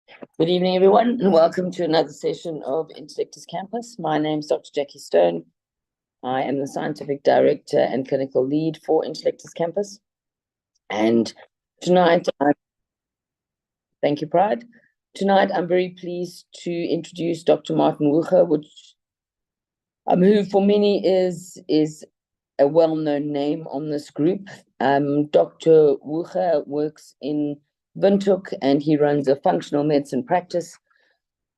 Good evening, everyone, and welcome to another session of Intellectus Campus. My name is Dr. Jackie Stone. I am the Scientific Director and Clinical Lead for Intellectus Campus. And tonight, thank you, Pride. Tonight, I'm very pleased to introduce Dr. Martin Wucher, who for many is a well-known name on this group. Dr. Wucher works in Windhoek and he runs a functional medicine practice,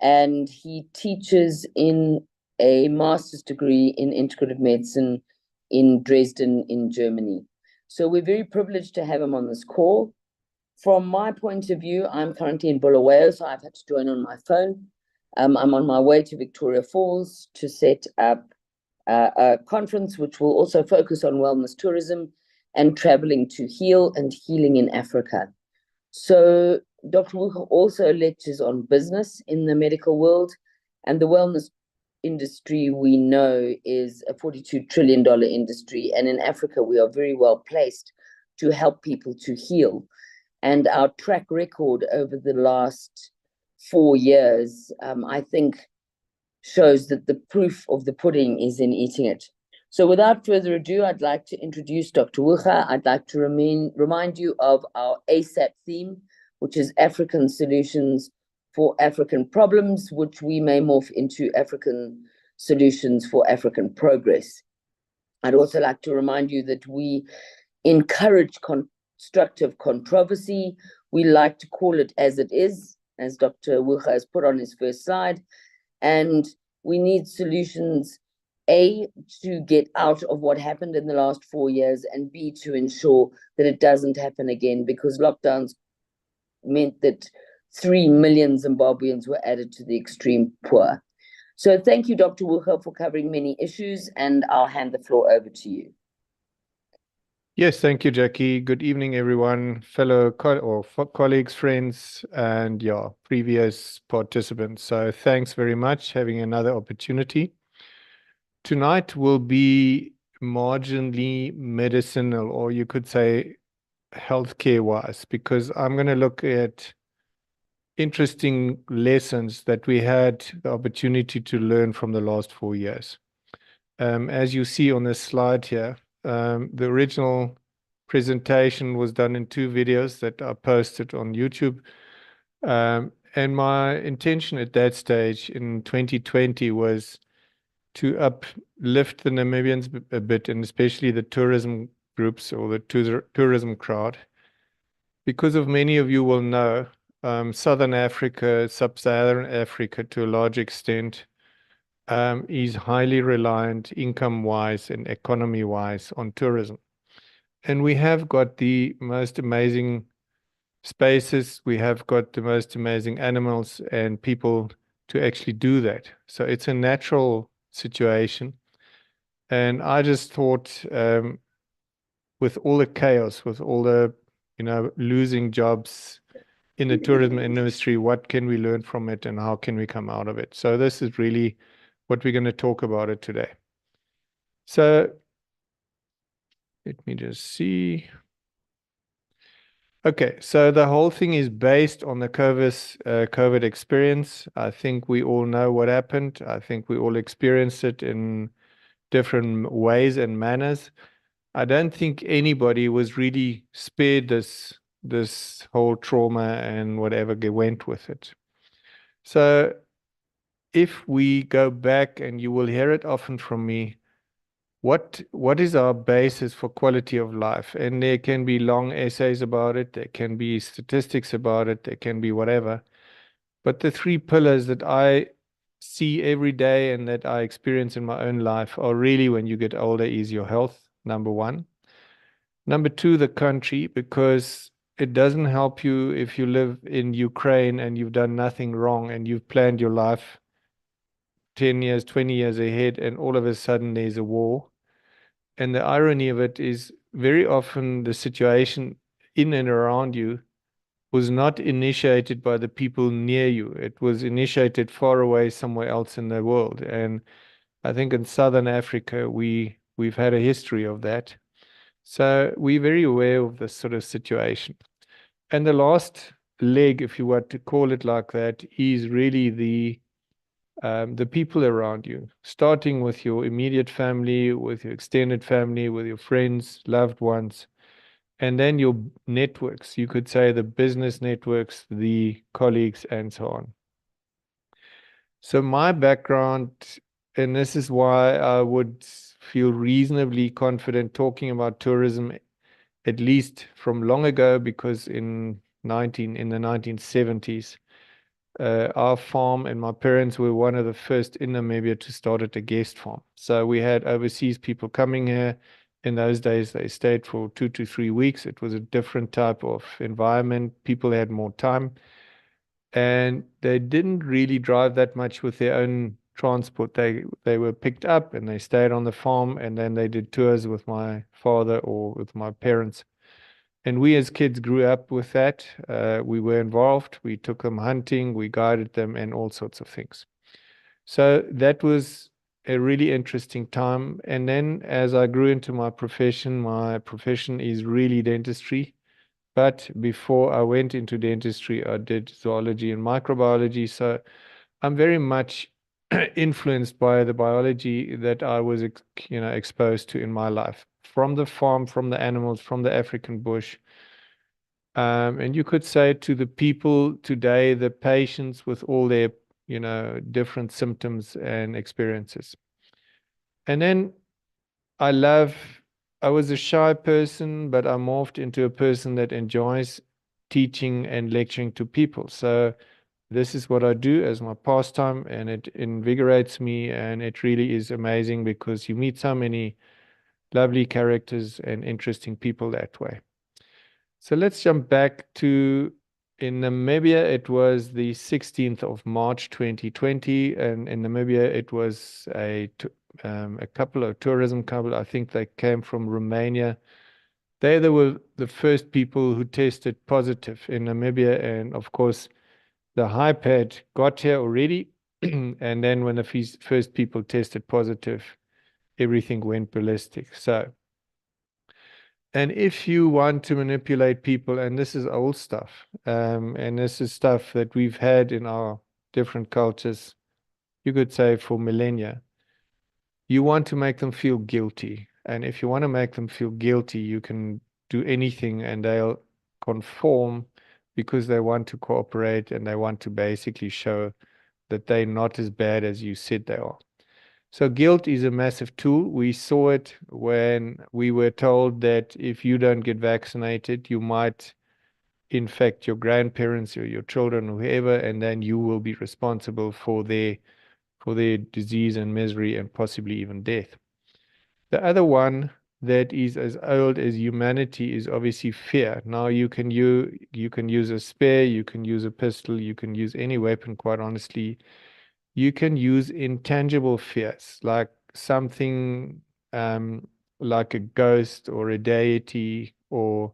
and he teaches in a master's degree in integrative medicine in Dresden in Germany. So we're very privileged to have him on this call. From my point of view, I'm currently in Bulawayo, so I've had to join on my phone. I'm on my way to Victoria Falls to set up a conference which will also focus on wellness tourism and traveling to heal and healing in Africa. So Dr. Wucher also lectures on business in the medical world, and the wellness industry we know is a $42 trillion industry, and in Africa we are very well placed to help people to heal. And our track record over the last 4 years, I think, shows that the proof of the pudding is in eating it. So without further ado, I'd like to introduce Dr. Wucher. I'd like to remind you of our ASAP theme, which is African Solutions for African Problems, which we may morph into African Solutions for African Progress. I'd also like to remind you that we encourage constructive controversy. We like to call it as it is, as Dr. Wucher has put on his first slide. And we need solutions, A, to get out of what happened in the last 4 years, and B, to ensure that it doesn't happen again, because lockdowns meant that 3 million Zimbabweans were added to the extreme poor. So thank you, Dr. Wucher, for covering many issues, and I'll hand the floor over to you. Yes, thank you, Jackie. Good evening, everyone, fellow colleagues, friends, and previous participants. So thanks very much for having another opportunity. Tonight will be marginally medicinal, or you could say healthcare-wise, because I'm going to look at interesting lessons that we had the opportunity to learn from the last 4 years. As you see on this slide here, the original presentation was done in 2 videos that are posted on YouTube. And my intention at that stage in 2020 was to uplift the Namibians a bit, and especially the tourism groups or the tourism crowd. Because of many of you will know, Southern Africa, Sub-Saharan Africa to a large extent, is highly reliant income-wise and economy-wise on tourism. And we have got the most amazing spaces, we have got the most amazing animals and people to actually do that. So it's a natural situation. And I just thought, with all the chaos, with all the, losing jobs in the tourism industry, what can we learn from it and how can we come out of it? So this is really what we're going to talk about it today. So let me just see. Okay, so the whole thing is based on the COVID experience. I think we all know what happened. I think we all experienced it in different ways and manners. I don't think anybody was really spared this whole trauma and whatever went with it. So if we go back, and you will hear it often from me, what is our basis for quality of life? And there can be long essays about it, there can be statistics about it, there can be whatever. But the 3 pillars that I see every day and that I experience in my own life are really, when you get older, is your health, number 1. Number 2, the country, because it doesn't help you if you live in Ukraine and you've done nothing wrong and you've planned your life 10 years, 20 years ahead, and all of a sudden there's a war. And the irony of it is, very often the situation in and around you was not initiated by the people near you. It was initiated far away somewhere else in the world. And I think in Southern Africa, we've had a history of that. So we're very aware of this sort of situation. And the last leg, if you were to call it like that, is really the people around you, starting with your immediate family, with your extended family, with your friends, loved ones, and then your networks. You could say the business networks, the colleagues, and so on. So my background, and this is why I would feel reasonably confident talking about tourism, at least from long ago, because in the 1970s, our farm and my parents were one of the first in Namibia to start at a guest farm. So we had overseas people coming here. In those days, they stayed for 2 to 3 weeks. It was a different type of environment. People had more time, and they didn't really drive that much with their own transport. They were picked up and they stayed on the farm, and then they did tours with my father or with my parents. And we as kids grew up with that. We were involved. We took them hunting, we guided them, and all sorts of things. So that was a really interesting time. And then as I grew into my profession is really dentistry. But before I went into dentistry, I did zoology and microbiology. So I'm very much influenced by the biology that I was, exposed to in my life, from the farm, from the animals, from the African bush. And you could say to the people today, the patients with all their, different symptoms and experiences. And then I was a shy person, but I morphed into a person that enjoys teaching and lecturing to people. So this is what I do as my pastime, and it invigorates me, and it really is amazing because you meet so many lovely characters and interesting people that way. So let's jump back to, in Namibia, it was the 16th of March 2020, and in Namibia it was a couple of tourism couple. I think they came from Romania. They were the first people who tested positive in Namibia, and of course the hype had got here already. And then when the first people tested positive, everything went ballistic. So, and if you want to manipulate people, and this is old stuff, and this is stuff that we've had in our different cultures, you could say for millennia, you want to make them feel guilty. And if you want to make them feel guilty, you can do anything and they'll conform because they want to cooperate and they want to basically show that they're not as bad as you said they are. So guilt is a massive tool. We saw it when we were told that if you don't get vaccinated, you might infect your grandparents or your children or whoever, and then you will be responsible for their disease and misery and possibly even death. The other one that is as old as humanity is obviously fear. Now you can use a spear, you can use a pistol, you can use any weapon, quite honestly. You can use intangible fears, like something like a ghost or a deity or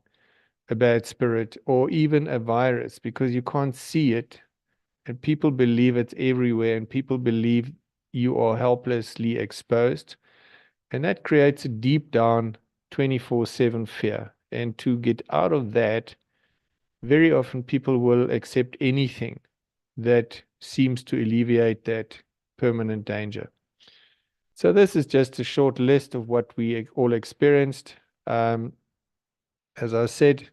a bad spirit or even a virus, because you can't see it and people believe it's everywhere and people believe you are helplessly exposed. And that creates a deep down 24/7 fear. And to get out of that, very often people will accept anything that seems to alleviate that permanent danger. So this is just a short list of what we all experienced. As I said,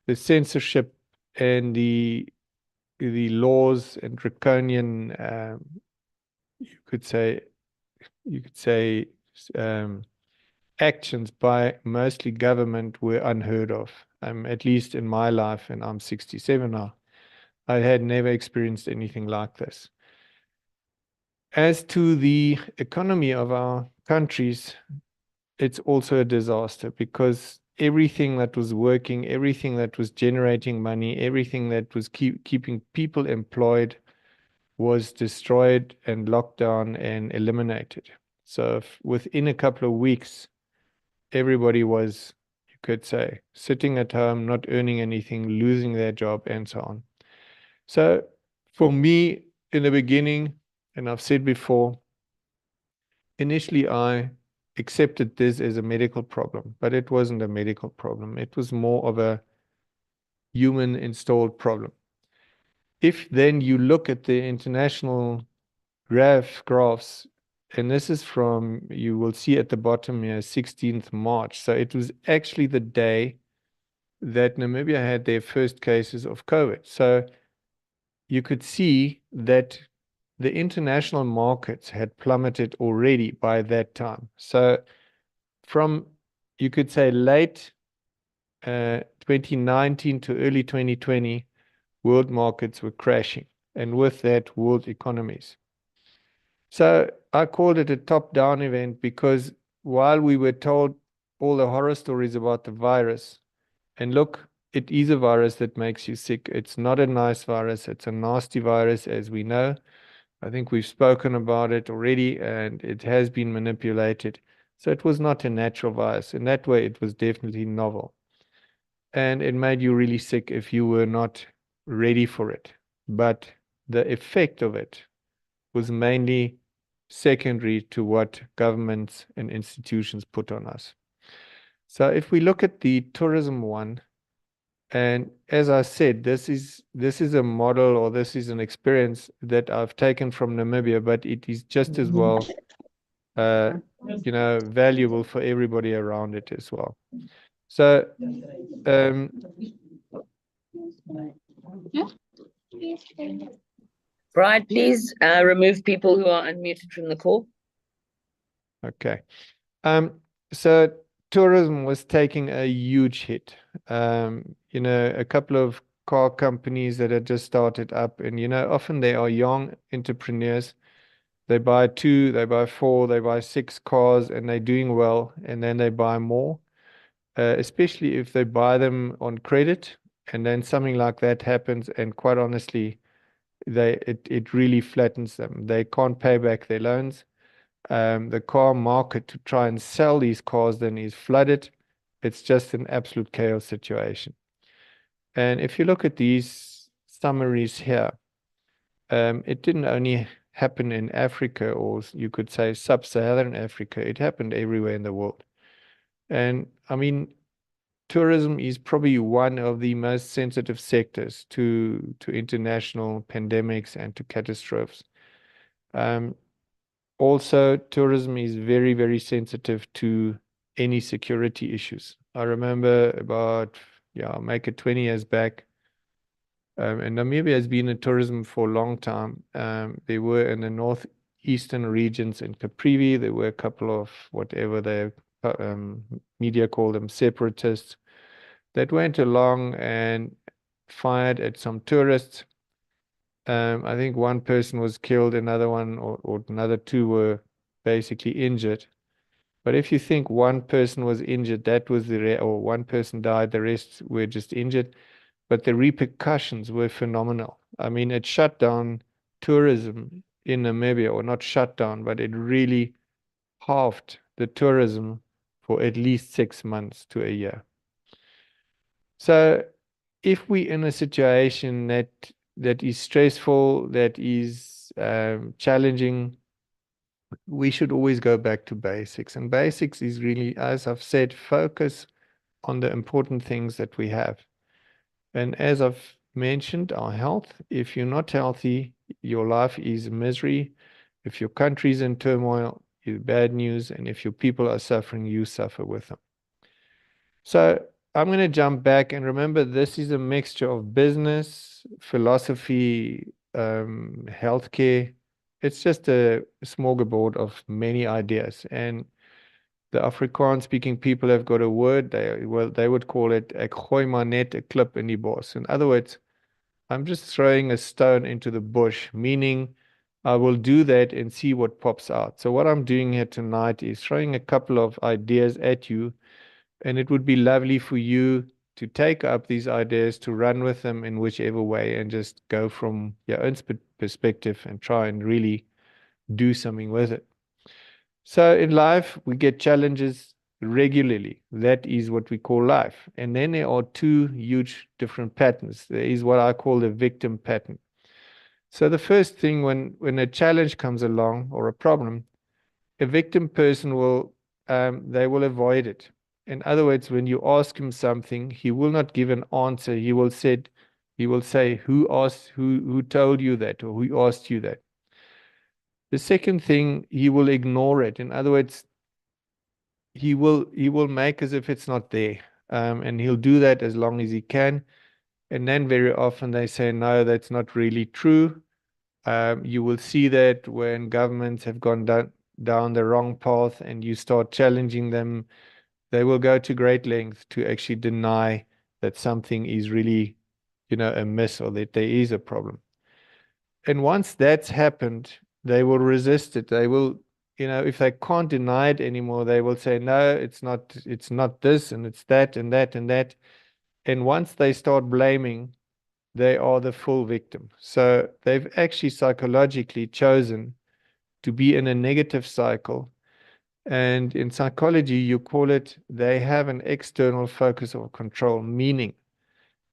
the censorship and the laws and draconian, you could say, um, actions by mostly government were unheard of. At least in my life, and I'm 67 now, I had never experienced anything like this. As to the economy of our countries, it's also a disaster because everything that was working, everything that was generating money, everything that was keeping people employed was destroyed and locked down and eliminated. So within a couple of weeks, everybody was, you could say, sitting at home, not earning anything, losing their job, and so on. So for me, in the beginning, and I've said before, initially I accepted this as a medical problem, but it wasn't a medical problem. It was more of a human installed problem. If then you look at the international graphs, and this is from, you will see at the bottom here, 16th March. So it was actually the day that Namibia had their first cases of COVID. So you could see that the international markets had plummeted already by that time. So from, you could say, late 2019 to early 2020, world markets were crashing, and with that, world economies. So I called it a top-down event because while we were told all the horror stories about the virus, and look, it is a virus that makes you sick. It's not a nice virus. It's a nasty virus, as we know. I think we've spoken about it already, and it has been manipulated. So it was not a natural virus. In that way, it was definitely novel. And it made you really sick if you were not ready for it. But the effect of it was mainly secondary to what governments and institutions put on us. So if we look at the tourism one, and as I said, this is a model, or this is an experience that I've taken from Namibia, but it is just as well, valuable for everybody around it as well. So, Bride, please remove people who are unmuted from the call. okay. So tourism was taking a huge hit. A couple of car companies that had just started up, and often they are young entrepreneurs. They buy 2, they buy 4, they buy 6 cars, and they're doing well, and then they buy more, especially if they buy them on credit, and then something like that happens, and quite honestly, it really flattens them. They can't pay back their loans. The car market to try and sell these cars then is flooded. It's just an absolute chaos situation. And if you look at these summaries here, it didn't only happen in Africa, or you could say sub-Saharan Africa. It happened everywhere in the world. And I mean, tourism is probably one of the most sensitive sectors to international pandemics and to catastrophes. Also, tourism is very, very sensitive to any security issues. I remember about, make it 20 years back, and Namibia has been in tourism for a long time. They were in the northeastern regions in Caprivi. There were a couple of whatever the media call them separatists that went along and fired at some tourists. I think one person was killed, another one or another 2 were basically injured. But if you think one person was injured, that was or one person died, the rest were just injured. But the repercussions were phenomenal. I mean, it shut down tourism in Namibia, or not shut down, but it really halved the tourism for at least 6 months to a year. So if we're in a situation that is stressful, that is challenging, we should always go back to basics. And basics is really, as I've said, focus on the important things that we have. And as I've mentioned, our health. If you're not healthy, your life is misery. If your country's in turmoil, it's bad news. And if your people are suffering, you suffer with them. So I'm going to jump back, and remember, this is a mixture of business, philosophy, healthcare. It's just a smorgasbord of many ideas. And the Afrikaans-speaking people have got a word, they would call it ek gooi maar net 'n klip in die bos. In other words, I'm just throwing a stone into the bush, meaning I will do that and see what pops out. So what I'm doing here tonight is throwing a couple of ideas at you, and it would be lovely for you to take up these ideas, to run with them in whichever way, and just go from your own perspective and try and really do something with it. So in life, we get challenges regularly. That is what we call life. And then there are 2 huge different patterns. There is what I call the victim pattern. So the first thing, when a challenge comes along or a problem, a victim person will avoid it. In other words, when you ask him something, he will not give an answer. He will say, who told you that, or who asked you that? The second thing, he will ignore it. In other words, he will make as if it's not there. And he'll do that as long as he can. And then very often they say, no, that's not really true. You will see that when governments have gone down the wrong path and you start challenging them, they will go to great lengths to actually deny that something is really, amiss, or that there is a problem. And once that's happened, they will resist it. They will, if they can't deny it anymore, they will say, no, it's not this, and it's that, and that, and that. And once they start blaming, they are the full victim. So they've actually psychologically chosen to be in a negative cycle. And in psychology, you call it, they have an external focus of control, meaning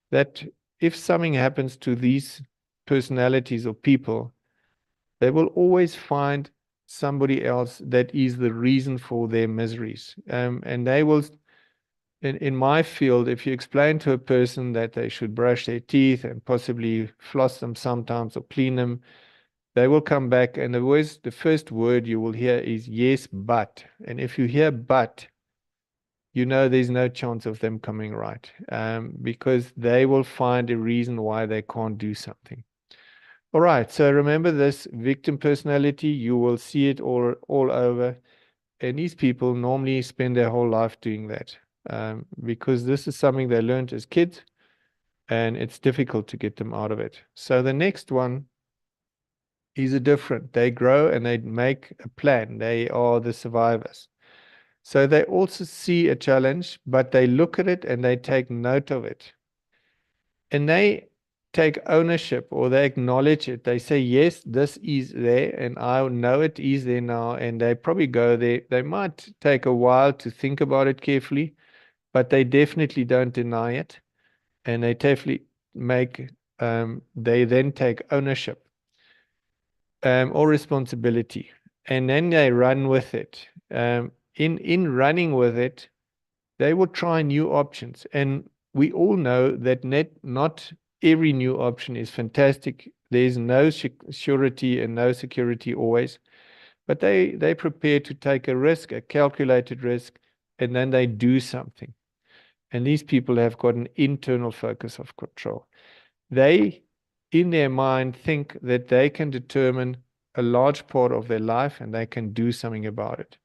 that if something happens to these personalities or people, they will always find somebody else that is the reason for their miseries. And they will, in my field, if you explain to a person that they should brush their teeth and possibly floss them sometimes or clean them, they will come back, and the first word you will hear is yes, but. And if you hear but, there's no chance of them coming right, because they will find a reason why they can't do something. All right, so remember this victim personality, you will see it all over. And these people normally spend their whole life doing that, because this is something they learned as kids, and it's difficult to get them out of it. So the next one is different. They grow and they make a plan. They are the survivors. So they also see a challenge, but they look at it and they take note of it. And they take ownership, or they acknowledge it. They say, yes, this is there, and I know it is there now. And they probably go there. They might take a while to think about it carefully, but they definitely don't deny it. And they definitely they then take ownership, or responsibility, and then they run with it. In running with it, they will try new options. And we all know that not every new option is fantastic. There's no surety and no security always. But they prepare to take a risk, a calculated risk, and then they do something. And these people have got an internal focus of control. They, in their mind, think that they can determine a large part of their life and they can do something about it.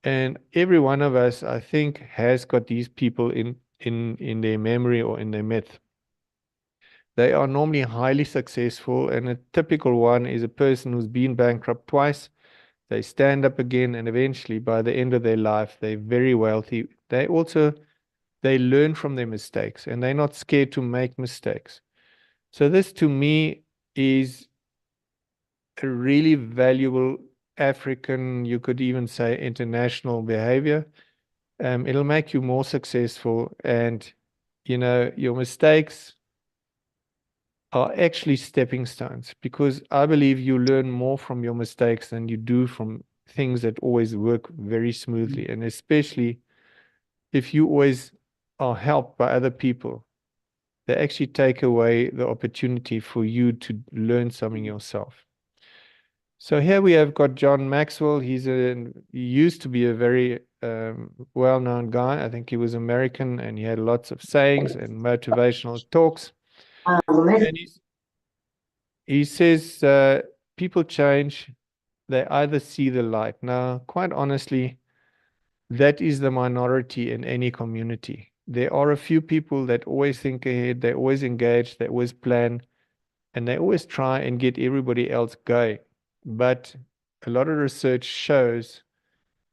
And every one of us, I think, has got these people in their memory or in their myth. They are normally highly successful, and a typical one is a person who's been bankrupt twice. They stand up again, and eventually, by the end of their life, they're very wealthy. They learn from their mistakes, and they're not scared to make mistakes. So this, to me, is a really valuable African, you could even say international behavior. It'll make you more successful, and your mistakes are actually stepping stones, because I believe you learn more from your mistakes than you do from things that always work very smoothly. And especially if you always are helped by other people, they actually take away the opportunity for you to learn something yourself. So here we have got John Maxwell. He used to be a very well-known guy. I think he was American, and he had lots of sayings and motivational talks. And he says, people change, they either see the light. Now, quite honestly, that is the minority in any community. There are a few people that always think ahead, they always engage, they always plan, and they always try and get everybody else going. But a lot of research shows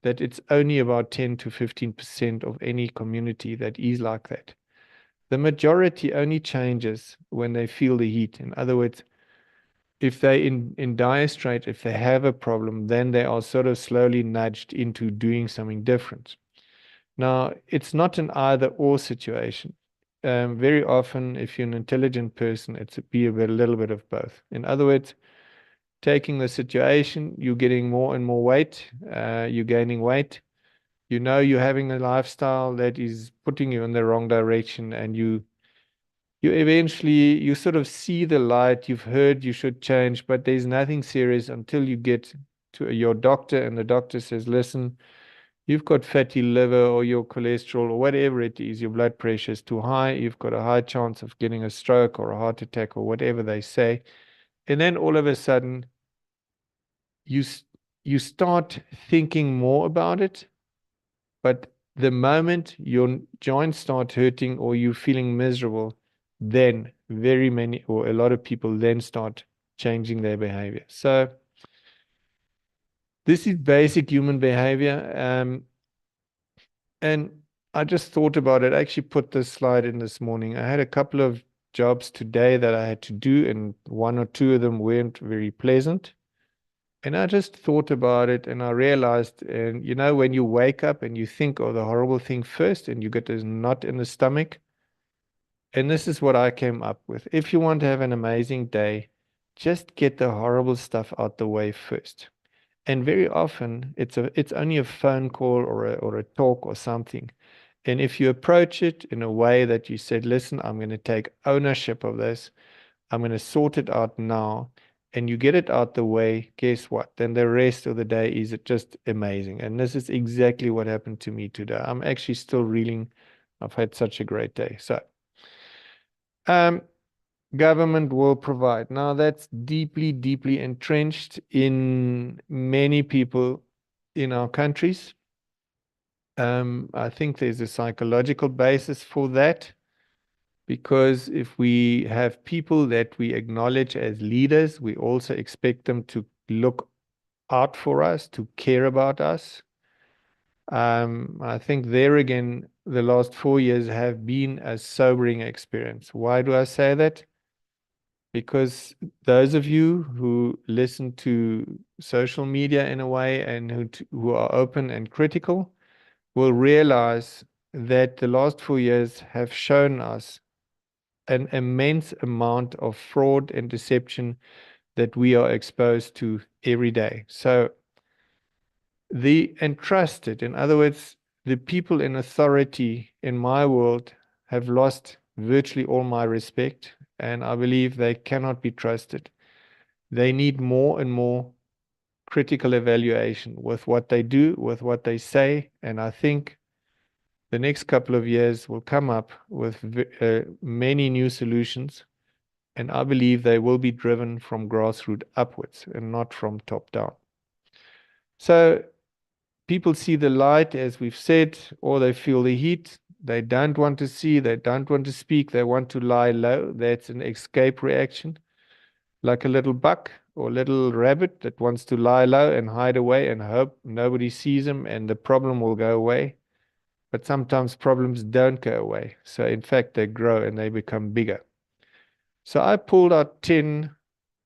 that it's only about 10 to 15% of any community that is like that. The majority only changes when they feel the heat. In other words, if they in dire strait, if they have a problem, then they are sort of slowly nudged into doing something different. Now, it's not an either-or situation. Very often, if you're an intelligent person, it's a little bit of both. In other words, taking the situation, you're getting more and more weight, you're gaining weight, You know you're having a lifestyle that is putting you in the wrong direction, and you eventually, you sort of see the light. You've heard you should change, but there's nothing serious until you get to your doctor, and the doctor says, listen, you've got fatty liver, or your cholesterol, or whatever it is, your blood pressure is too high, you've got a high chance of getting a stroke or a heart attack, or whatever they say. And then all of a sudden, you start thinking more about it, but the moment your joints start hurting or you're feeling miserable, then very many or a lot of people then start changing their behavior. So this is basic human behavior. And I just thought about it. I actually put this slide in this morning. I had a couple of jobs today that I had to do, and one or two of them weren't very pleasant. And I just thought about it, and I realized, and you know, when you wake up and you think of the horrible thing first and you get this knot in the stomach, and this is what I came up with. If you want to have an amazing day, just get the horrible stuff out the way first. And very often it's only a phone call or a talk or something. And if you approach it in a way that you said, listen, I'm going to take ownership of this, I'm going to sort it out now, and you get it out the way, guess what? Then the rest of the day is just amazing. And this is exactly what happened to me today. I'm actually still reeling. I've had such a great day. So, government will provide. Now, that's deeply, deeply entrenched in many people in our countries. I think there's a psychological basis for that, because if we have people that we acknowledge as leaders, we also expect them to look out for us, to care about us. I think there again, the last 4 years have been a sobering experience. Why do I say that? Because those of you who listen to social media in a way and who are open and critical will realize that the last 4 years have shown us an immense amount of fraud and deception that we are exposed to every day. So the entrusted, in other words, the people in authority in my world have lost virtually all my respect, and I believe they cannot be trusted. They need more and more critical evaluation with what they do, with what they say, and I think the next couple of years will come up with many new solutions, and I believe they will be driven from grassroots upwards and not from top down. So people see the light, as we've said, or they feel the heat. They don't want to see, they don't want to speak, they want to lie low. That's an escape reaction, like a little buck or little rabbit that wants to lie low and hide away and hope nobody sees him and the problem will go away. But sometimes problems don't go away. So in fact, they grow and they become bigger. So I pulled out 10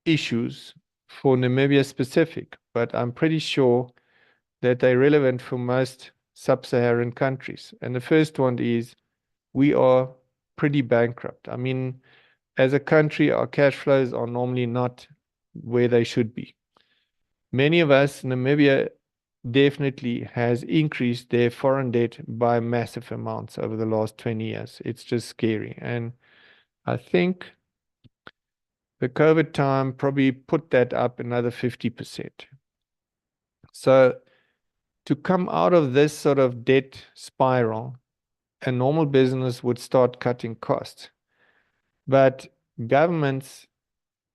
issues for Namibia specific, but I'm pretty sure that they're relevant for most sub-Saharan countries. And the first one is we are pretty bankrupt. I mean, as a country, our cash flows are normally not where they should be. Many of us, Namibia definitely has increased their foreign debt by massive amounts over the last 20 years. It's just scary. And I think the COVID time probably put that up another 50%. So to come out of this sort of debt spiral, a normal business would start cutting costs. But governments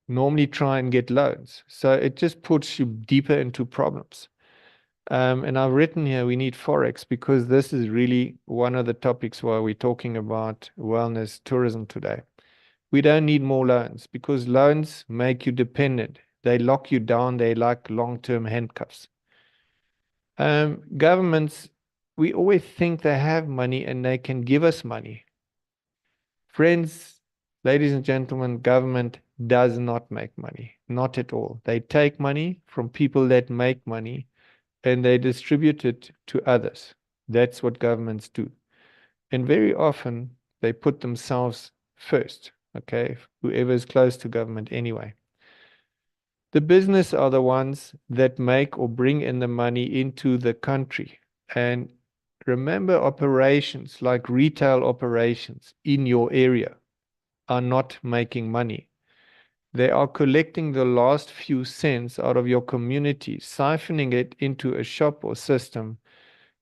normally try and get loans. So it just puts you deeper into problems. And I've written here, we need Forex, because this is really one of the topics why we're talking about wellness tourism today. We don't need more loans, because loans make you dependent. They lock you down. They like long-term handcuffs. Governments, we always think they have money and they can give us money. Friends, ladies and gentlemen, government does not make money, not at all. They take money from people that make money and they distribute it to others. That's what governments do. And very often they put themselves first, okay? Whoever is close to government anyway. The business are the ones that make or bring in the money into the country. And remember, operations like retail operations in your area are not making money. They are collecting the last few cents out of your community, siphoning it into a shop or system.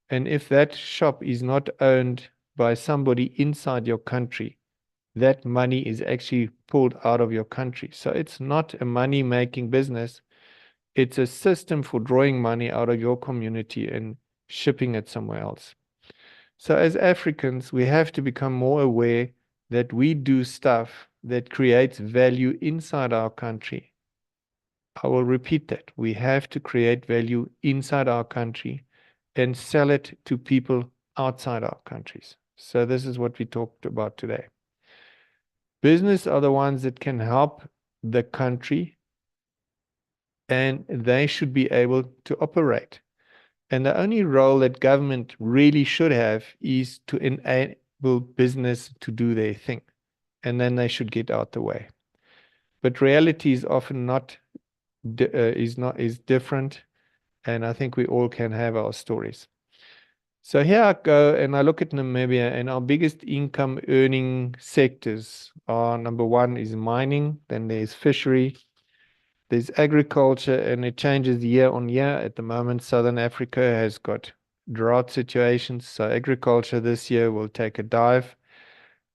And if that shop is not owned by somebody inside your country, that money is actually pulled out of your country. So it's not a money-making business. It's a system for drawing money out of your community and shipping it somewhere else. So as Africans, we have to become more aware that we do stuff that creates value inside our country. I will repeat that. We have to create value inside our country and sell it to people outside our countries. So this is what we talked about today. Business are the ones that can help the country, and they should be able to operate. And the only role that government really should have is to enable business to do their thing. And then they should get out the way. But reality is often not is different, and I think we all can have our stories. So here I go, and I look at Namibia, and our biggest income earning sectors are, number one is mining, then there's fishery, there's agriculture, and it changes year on year. At the moment, Southern Africa has got drought situations, so agriculture this year will take a dive.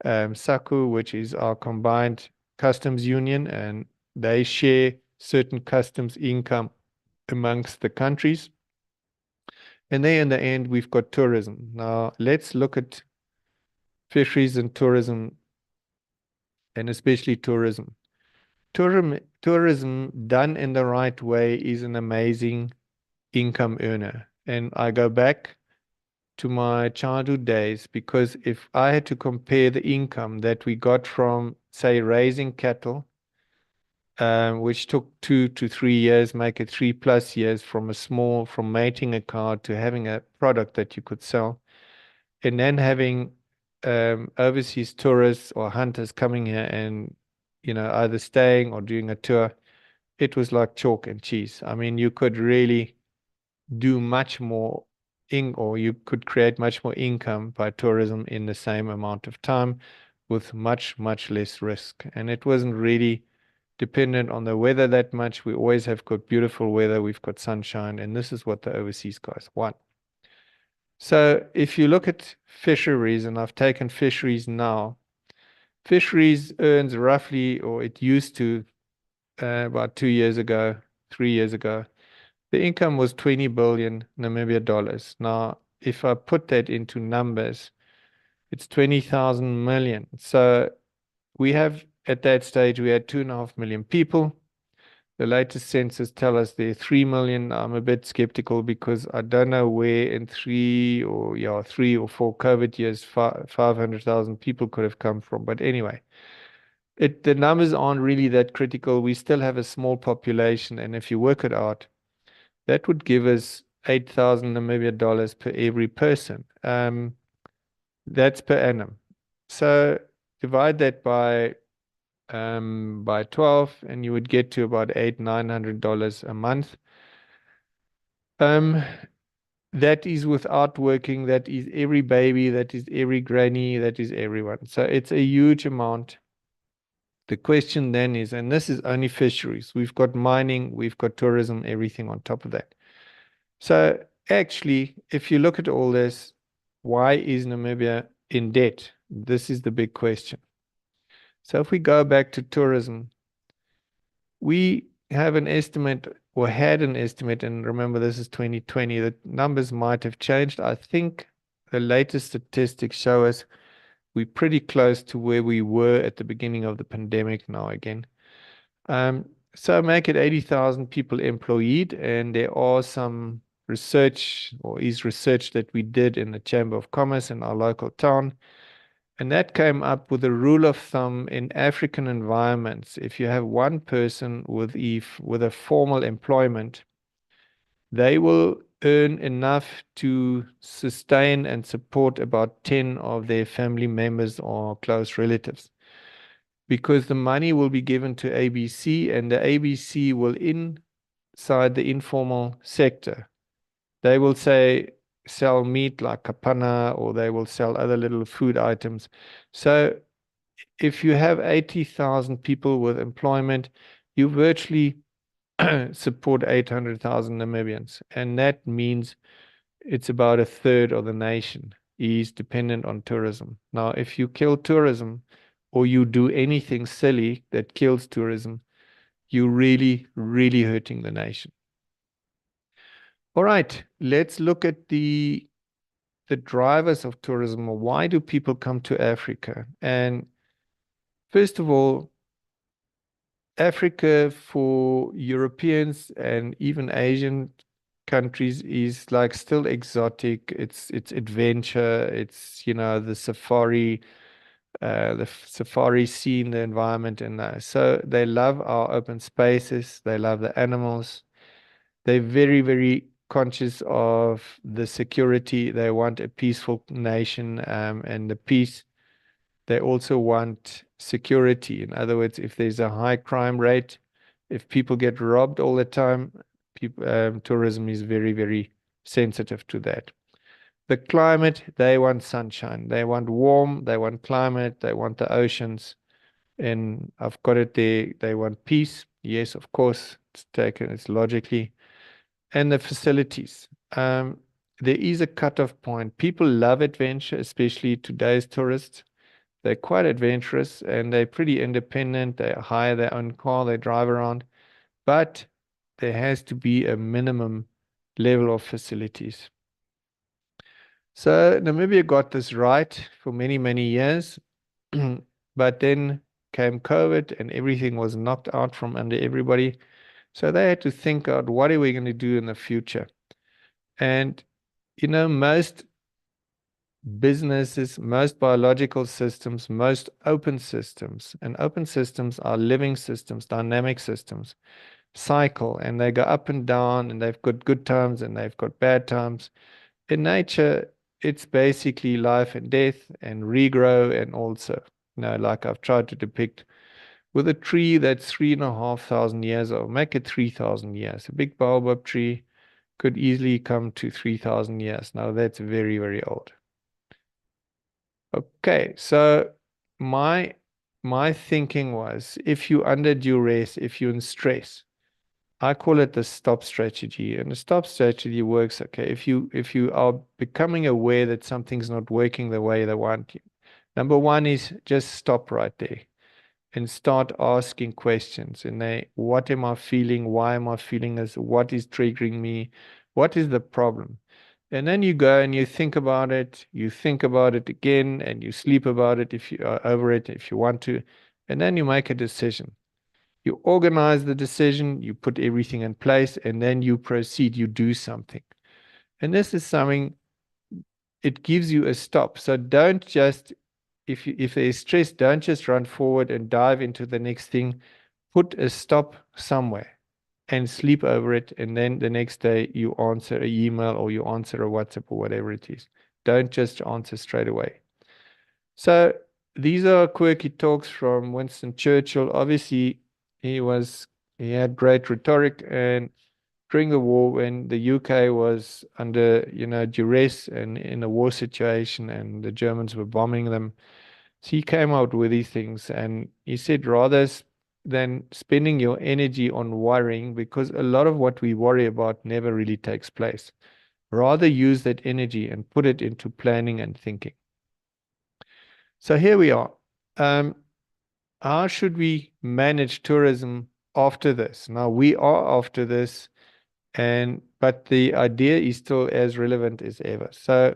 SACU, which is our combined customs union, and they share certain customs income amongst the countries. And then in the end, we've got tourism. Now, let's look at fisheries and tourism, and especially tourism. Tourism done in the right way is an amazing income earner. And I go back to my childhood days, because if I had to compare the income that we got from, say, raising cattle, which took 2 to 3 years, make it 3+ years from mating a cow to having a product that you could sell, and then having overseas tourists or hunters coming here and, either staying or doing a tour, it was like chalk and cheese. I mean, you could really do much more or you could create much more income by tourism in the same amount of time with much, much less risk. And it wasn't really dependent on the weather that much. We always have got beautiful weather. We've got sunshine, and this is what the overseas guys want. So if you look at fisheries, and I've taken fisheries now, fisheries earns roughly, or it used to about 2 years ago, 3 years ago, the income was 20 billion Namibia dollars. Now, if I put that into numbers, it's 20,000 million. So we have, at that stage, we had 2.5 million people. The latest census tell us there are 3 million. I'm a bit skeptical because I don't know where in 3 or 4 COVID years, 500,000 people could have come from. But anyway, the numbers aren't really that critical. We still have a small population, and if you work it out, that would give us 8,000 Namibia dollars per every person. That's per annum. So divide that by 12, and you would get to about $800-900 a month. That is without working. That is every baby. That is every granny. That is everyone. So it's a huge amount. The question then is, and this is only fisheries. We've got mining, we've got tourism, everything on top of that. So actually, if you look at all this, why is Namibia in debt? This is the big question. So if we go back to tourism, we have an estimate, or had an estimate, and remember this is 2020, the numbers might have changed. I think the latest statistics show us we're pretty close to where we were at the beginning of the pandemic now again. So make it 80,000 people employed, and there are some research, or is research that we did in the Chamber of Commerce in our local town. And that came up with a rule of thumb in African environments. If you have one person with a formal employment, they will earn enough to sustain and support about 10 of their family members or close relatives, because the money will be given to ABC, and the ABC will, inside the informal sector, they will say, sell meat like kapana, or they will sell other little food items. So if you have 80,000 people with employment, you virtually support 800,000 Namibians. And that means it's about a third of the nation is dependent on tourism. Now, if you kill tourism or you do anything silly that kills tourism, you're really, really hurting the nation. All right, let's look at the drivers of tourism. Why do people come to Africa? And first of all, Africa for Europeans and even Asian countries is like still exotic. It's adventure. It's, you know, the safari scene, the environment, and so they love our open spaces. They love the animals. They're very, very conscious of the security. They want a peaceful nation, and the peace. They also want security. In other words, if there's a high crime rate, if people get robbed all the time, tourism is very, very sensitive to that. The climate, they want sunshine. They want warm, they want climate, they want the oceans. And I've got it there. They want peace. Yes, of course, it's logically. And the facilities. There is a cutoff point. People love adventure, especially today's tourists. They're quite adventurous and they're pretty independent. They hire their own car, they drive around, but there has to be a minimum level of facilities. So Namibia got this right for many, many years, but then came COVID and everything was knocked out from under everybody. So they had to think out, what are we going to do in the future? And, you know, most businesses, most biological systems, most open systems, and open systems are living systems, dynamic systems, cycle, and they go up and down, and they've got good times and they've got bad times. In nature, it's basically life and death and regrow, and also, you know, like I've tried to depict with a tree that's 3,500 years old, make it 3,000 years. A big baobab tree could easily come to 3,000 years. Now that's very, very old. Okay, so my thinking was, if you under duress, if you're in stress, I call it the stop strategy. And the stop strategy works, okay, if you are becoming aware that something's not working the way they want you. Number one is just stop right there and start asking questions. And what am I feeling? Why am I feeling this? What is triggering me? What is the problem? And then you go and you think about it again, and you sleep about it if you are over it, if you want to, and then you make a decision. You organize the decision, you put everything in place, and then you proceed, you do something. And this is something, it gives you a stop. So don't just, if there's stress, don't just run forward and dive into the next thing. Put a stop somewhere and sleep over it, and then the next day you answer an email or you answer a WhatsApp or whatever it is. Don't just answer straight away. So these are quirky talks from Winston Churchill. Obviously, he had great rhetoric, and during the war, when the UK was under, you know, duress and in a war situation, and the Germans were bombing them, so he came out with these things, and he said, rather than spending your energy on worrying, because a lot of what we worry about never really takes place, rather use that energy and put it into planning and thinking. So here we are. How should we manage tourism after this? Now, we are after this, but the idea is still as relevant as ever. So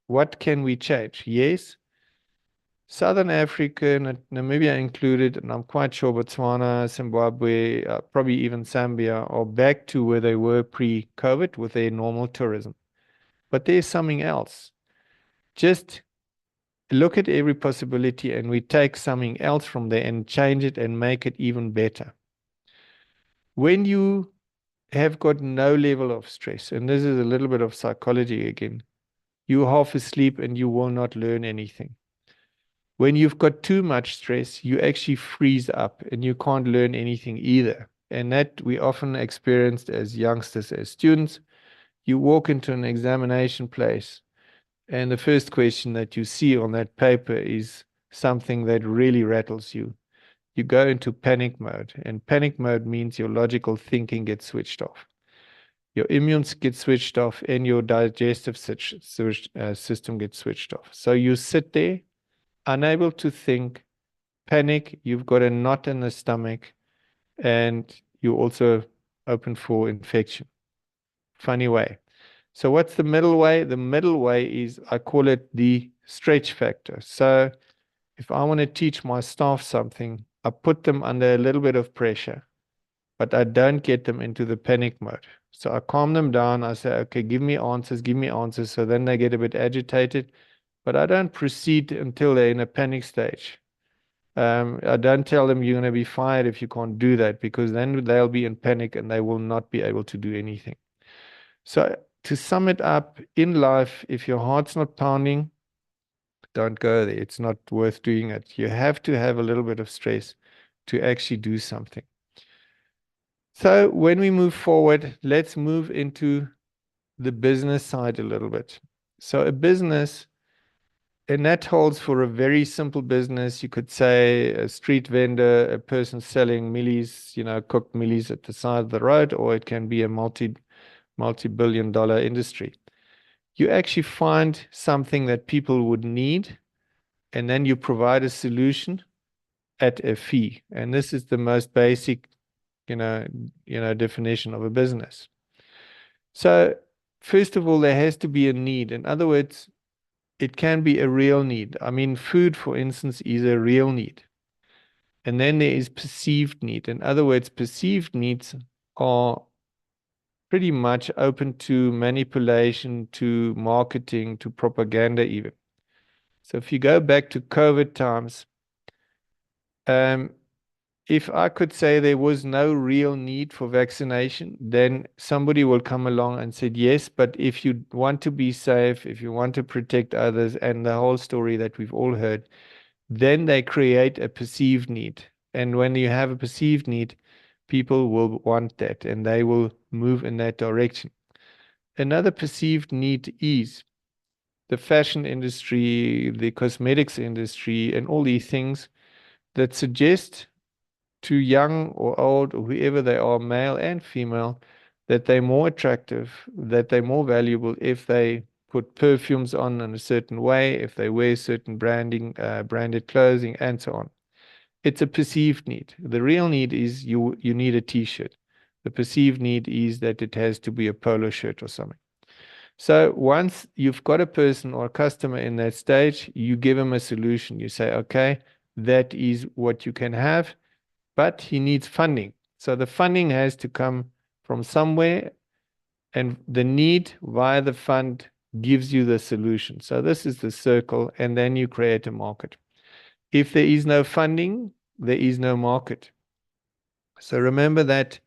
what can we change? Yes, Southern Africa, Namibia included, and I'm quite sure Botswana, Zimbabwe, probably even Zambia, are back to where they were pre-COVID with their normal tourism. But there's something else. Just look at every possibility, and we take something else from there and change it and make it even better. When you have got no level of stress, and this is a little bit of psychology again, you're half asleep and you will not learn anything. When you've got too much stress, you actually freeze up and you can't learn anything either. And that we often experienced as youngsters, as students. You walk into an examination place, and the first question that you see on that paper is something that really rattles you. You go into panic mode, and panic mode means your logical thinking gets switched off. Your immune gets switched off, and your digestive system gets switched off. So you sit there, unable to think, panic, you've got a knot in the stomach, and you're also open for infection. Funny way. So what's the middle way? The middle way is, I call it the stretch factor. So if I want to teach my staff something, I put them under a little bit of pressure, but I don't get them into the panic mode. So I calm them down. I say, okay, give me answers, give me answers. So then they get a bit agitated, but I don't proceed until they're in a panic stage. I don't tell them you're going to be fired if you can't do that, because then they'll be in panic and they will not be able to do anything. So to sum it up, in life, if your heart's not pounding, don't go there. It's not worth doing it. You have to have a little bit of stress to actually do something. So when we move forward, let's move into the business side a little bit. So a business, and that holds for a very simple business. You could say a street vendor, a person selling millies, cooked millies at the side of the road, or it can be a multi-billion-dollar industry. You actually find something that people would need, and then you provide a solution at a fee. And this is the most basic, definition of a business. So first of all, there has to be a need. In other words, it can be a real need. I mean, food, for instance, is a real need. And then there is perceived need. In other words, perceived needs are pretty much open to manipulation, to marketing, to propaganda even. So if you go back to COVID times, if I could say there was no real need for vaccination, then somebody will come along and say, yes, but if you want to be safe, if you want to protect others, and the whole story that we've all heard, then they create a perceived need. And when you have a perceived need, people will want that and they will move in that direction. Another perceived need is the fashion industry, the cosmetics industry, and all these things that suggest to young or old or whoever they are, male and female, that they're more attractive, that they're more valuable if they put perfumes on in a certain way, if they wear certain branded clothing, and so on. It's a perceived need. The real need is you need a t-shirt. The perceived need is that it has to be a polo shirt or something. So once you've got a person or a customer in that stage, you give him a solution. You say, okay, that is what you can have, but he needs funding. So the funding has to come from somewhere, and the need via the fund gives you the solution. So this is the circle, and then you create a market. If there is no funding, there is no market. So remember that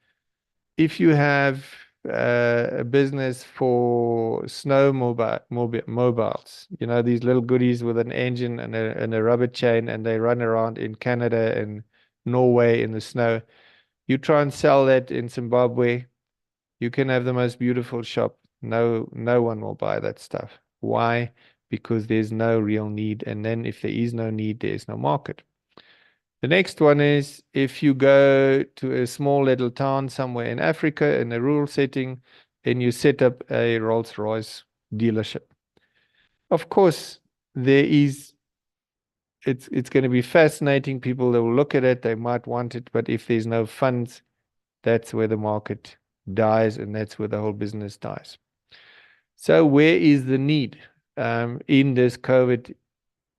if you have a business for snow mobiles, these little goodies with an engine and a rubber chain, and they run around in Canada and Norway in the snow. You try and sell that in Zimbabwe, you can have the most beautiful shop. No one will buy that stuff. Why? Because there's no real need. And then if there is no need, there's no market. The next one is if you go to a small little town somewhere in Africa in a rural setting and you set up a Rolls-Royce dealership. Of course, it's going to be fascinating. People, they will look at it, they might want it, but if there's no funds, that's where the market dies, and that's where the whole business dies. So where is the need in this COVID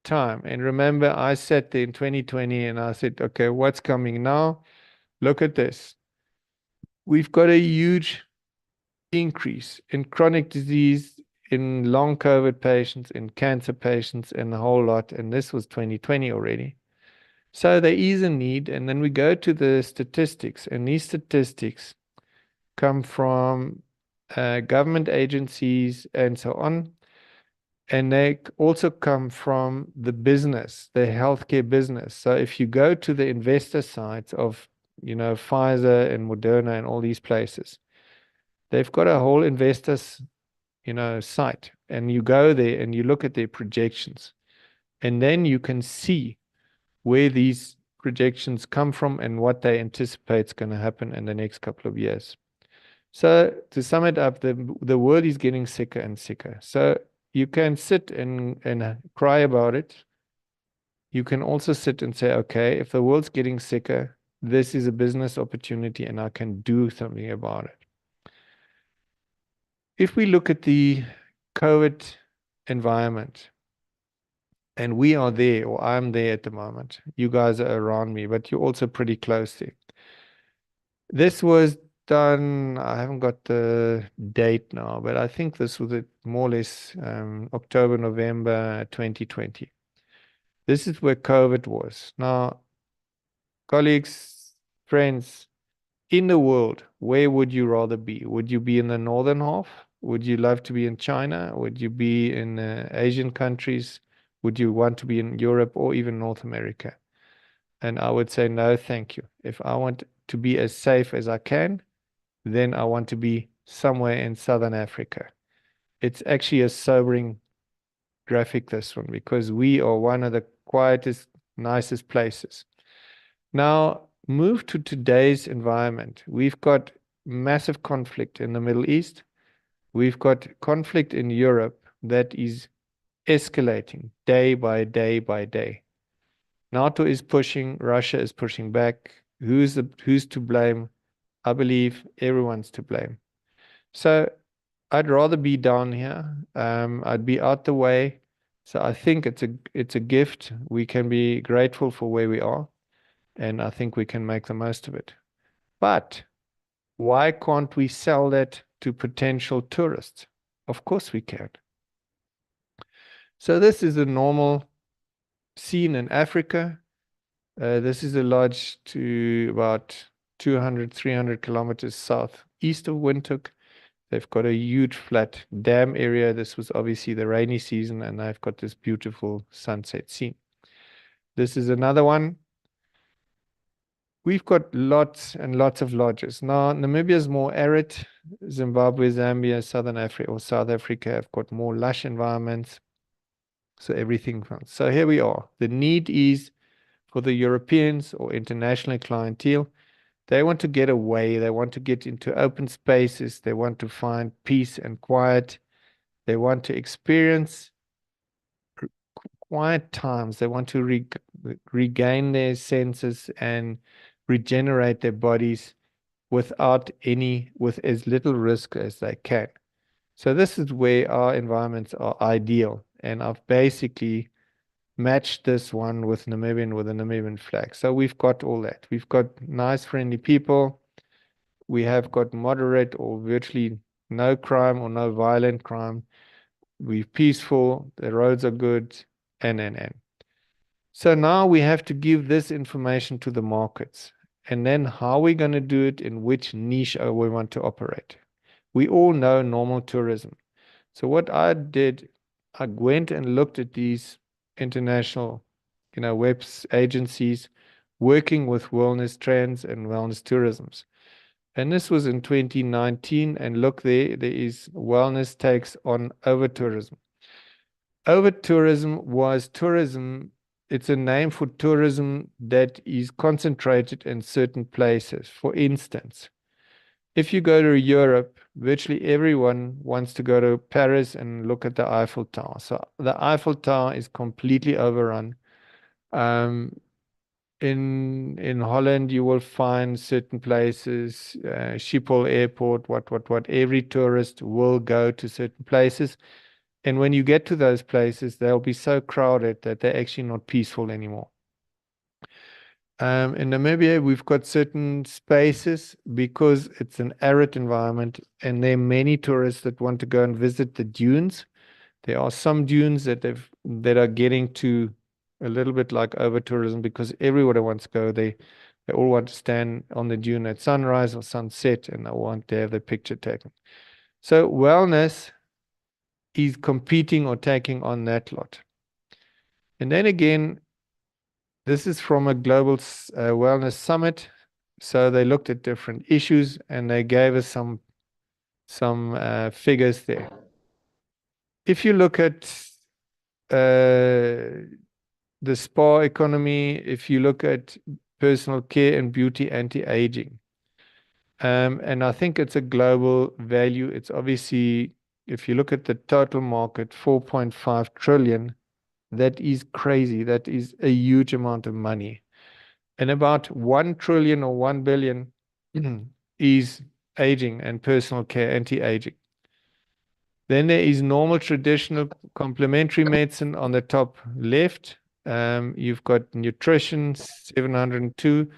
time? And remember, I sat there in 2020 and I said, okay, what's coming now? Look at this. We've got a huge increase in chronic disease, in long COVID patients, in cancer patients, and the whole lot. And this was 2020 already. So there is a need. And then we go to the statistics, and these statistics come from government agencies and so on. And they also come from the business, the healthcare business. So if you go to the investor sites of, Pfizer and Moderna and all these places, They've got a whole investors, site, and you go there and you look at their projections, and then you can see where these projections come from and what they anticipate is going to happen in the next couple of years. So to sum it up, the world is getting sicker and sicker. So you can sit and cry about it. You can also sit and say, okay, if the world's getting sicker, this is a business opportunity and I can do something about it. If we look at the COVID environment, and we are there, or I'm there at the moment, you guys are around me, but you're also pretty close there. This was done, I haven't got the date now, but I think this was more or less October, November 2020. This is where COVID was. Now, colleagues, friends, in the world, where would you rather be? Would you be in the northern half? Would you love to be in China? Would you be in Asian countries? Would you want to be in Europe or even North America? And I would say, no, thank you. If I want to be as safe as I can, then I want to be somewhere in Southern Africa. It's actually a sobering graphic, this one, because we are one of the quietest, nicest places. Now, move to today's environment. We've got massive conflict in the Middle East. We've got conflict in Europe that is escalating day by day by day. NATO is pushing, Russia is pushing back. Who's to blame? I believe everyone's to blame. So I'd rather be down here. I'd be out the way. So I think it's a gift. We can be grateful for where we are, and I think we can make the most of it. But why can't we sell that to potential tourists? Of course we can. So this is a normal scene in Africa. This is a lodge to about 200, 300 kilometers southeast of Windhoek. They've got a huge flat dam area. This was obviously the rainy season, and they've got this beautiful sunset scene. This is another one. We've got lots and lots of lodges. Now, Namibia is more arid. Zimbabwe, Zambia, Southern Africa, or South Africa have got more lush environments. So everything counts. So here we are. The need is for the Europeans or international clientele. They want to get away. They want to get into open spaces. They want to find peace and quiet. They want to experience quiet times. They want to regain their senses and regenerate their bodies with as little risk as they can. So this is where our environments are ideal. And I've basically matched this one with a Namibian flag. So we've got all that. We've got nice, friendly people. We have got moderate or virtually no crime or no violent crime. We're peaceful. The roads are good, and. So now we have to give this information to the markets. And then how are we going to do it, in which niche we want to operate? We all know normal tourism. So what I did, I went and looked at these international, webs agencies working with wellness trends and wellness tourisms. And this was in 2019. And look, there is wellness takes on over tourism. Over tourism was tourism. It's a name for tourism that is concentrated in certain places. For instance, if you go to Europe, virtually everyone wants to go to Paris and look at the Eiffel Tower. So the Eiffel Tower is completely overrun. In Holland, you will find certain places, Schiphol Airport, what. Every tourist will go to certain places. And when you get to those places, they'll be so crowded that they're actually not peaceful anymore. In Namibia, we've got certain spaces because it's an arid environment, and there are many tourists that want to go and visit the dunes. There are some dunes that are getting to a little bit like over tourism because everybody wants to go. They all want to stand on the dune at sunrise or sunset, and they want to have their picture taken. So wellness is competing or taking on that lot. And then again, this is from a global wellness summit. So they looked at different issues and they gave us some figures there. If you look at the spa economy, if you look at personal care and beauty anti-aging, and I think it's a global value. It's obviously, if you look at the total market, 4.5 trillion, that is crazy. That is a huge amount of money. And about 1 trillion or 1 billion is aging and personal care, anti-aging. Then there is normal traditional complementary medicine on the top left. You've got nutrition, 702.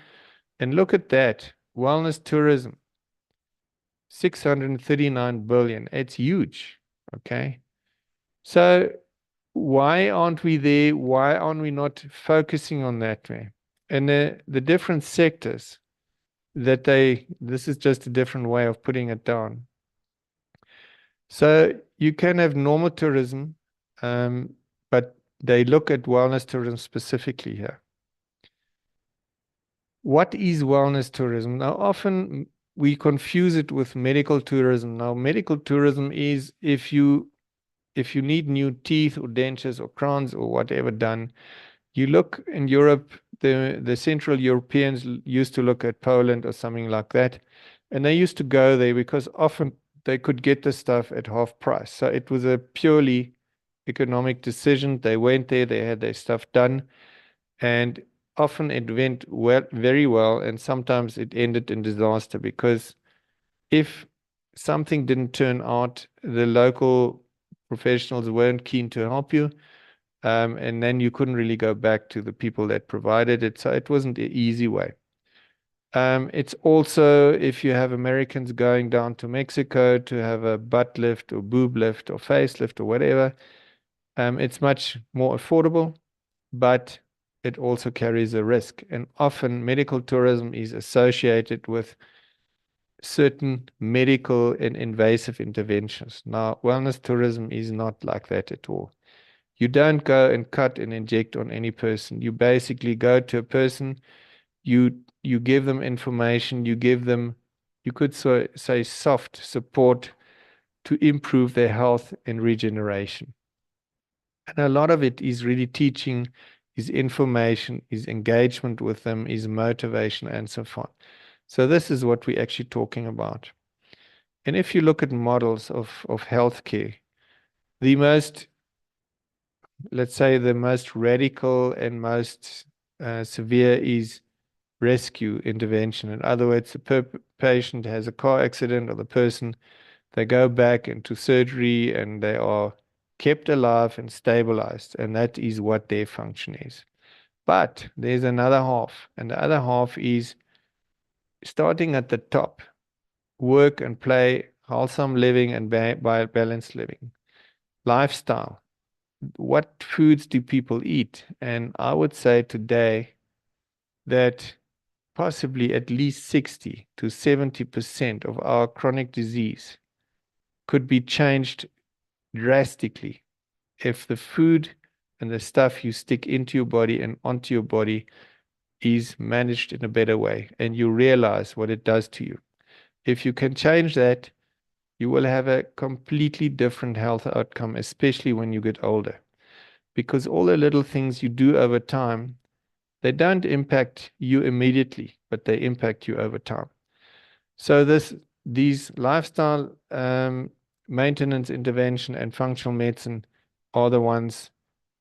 And look at that, wellness tourism, 639 billion. It's huge, okay? So why aren't we there? Why aren't we not focusing on that way? And the different sectors that this is just a different way of putting it down. So you can have normal tourism, but they look at wellness tourism specifically here. What is wellness tourism? Now, often we confuse it with medical tourism. Now, medical tourism is if you need new teeth or dentures or crowns or whatever done, you look in Europe, the Central Europeans used to look at Poland or something like that, and they used to go there because often they could get the stuff at half price. So it was a purely economic decision. They went there, they had their stuff done, and often it went well, very well, and sometimes it ended in disaster because if something didn't turn out, the local professionals weren't keen to help you, and then you couldn't really go back to the people that provided it. So it wasn't an easy way. It's also, if you have Americans going down to Mexico to have a butt lift or boob lift or facelift or whatever, it's much more affordable, but it also carries a risk. And often medical tourism is associated with certain medical and invasive interventions. Now, wellness tourism is not like that at all. You don't go and cut and inject on any person. You basically go to a person, you give them information, you give them, you could say soft support to improve their health and regeneration. And a lot of it is really teaching, is information, is engagement with them, is motivation, and so on. So this is what we're actually talking about. And if you look at models of healthcare, the most, let's say, the most radical and most severe is rescue intervention. In other words, the patient has a car accident or the person, they go back into surgery and they are kept alive and stabilized. And that is what their function is. But there's another half, and the other half is starting at the top, work and play, wholesome living and balanced living, lifestyle. What foods do people eat? And I would say today that possibly at least 60 to 70% of our chronic disease could be changed drastically if the food and the stuff you stick into your body and onto your body is managed in a better way, and you realize what it does to you. If you can change that, you will have a completely different health outcome, especially when you get older. Because all the little things you do over time, they don't impact you immediately, but they impact you over time. So these lifestyle maintenance intervention and functional medicine are the ones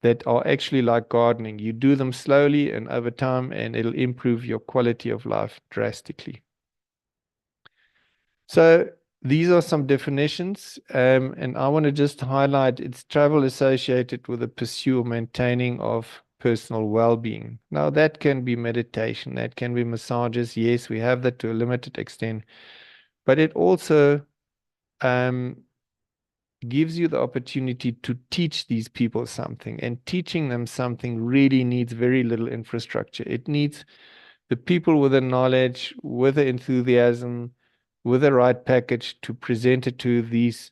that are actually like gardening. You do them slowly and over time, and it'll improve your quality of life drastically. So these are some definitions, and I want to just highlight it's travel associated with the pursuit or maintaining of personal well-being. Now that can be meditation, that can be massages. Yes, we have that to a limited extent, but it also gives you the opportunity to teach these people something, and teaching them something really needs very little infrastructure. It needs the people with the knowledge, with the enthusiasm, with the right package to present it to these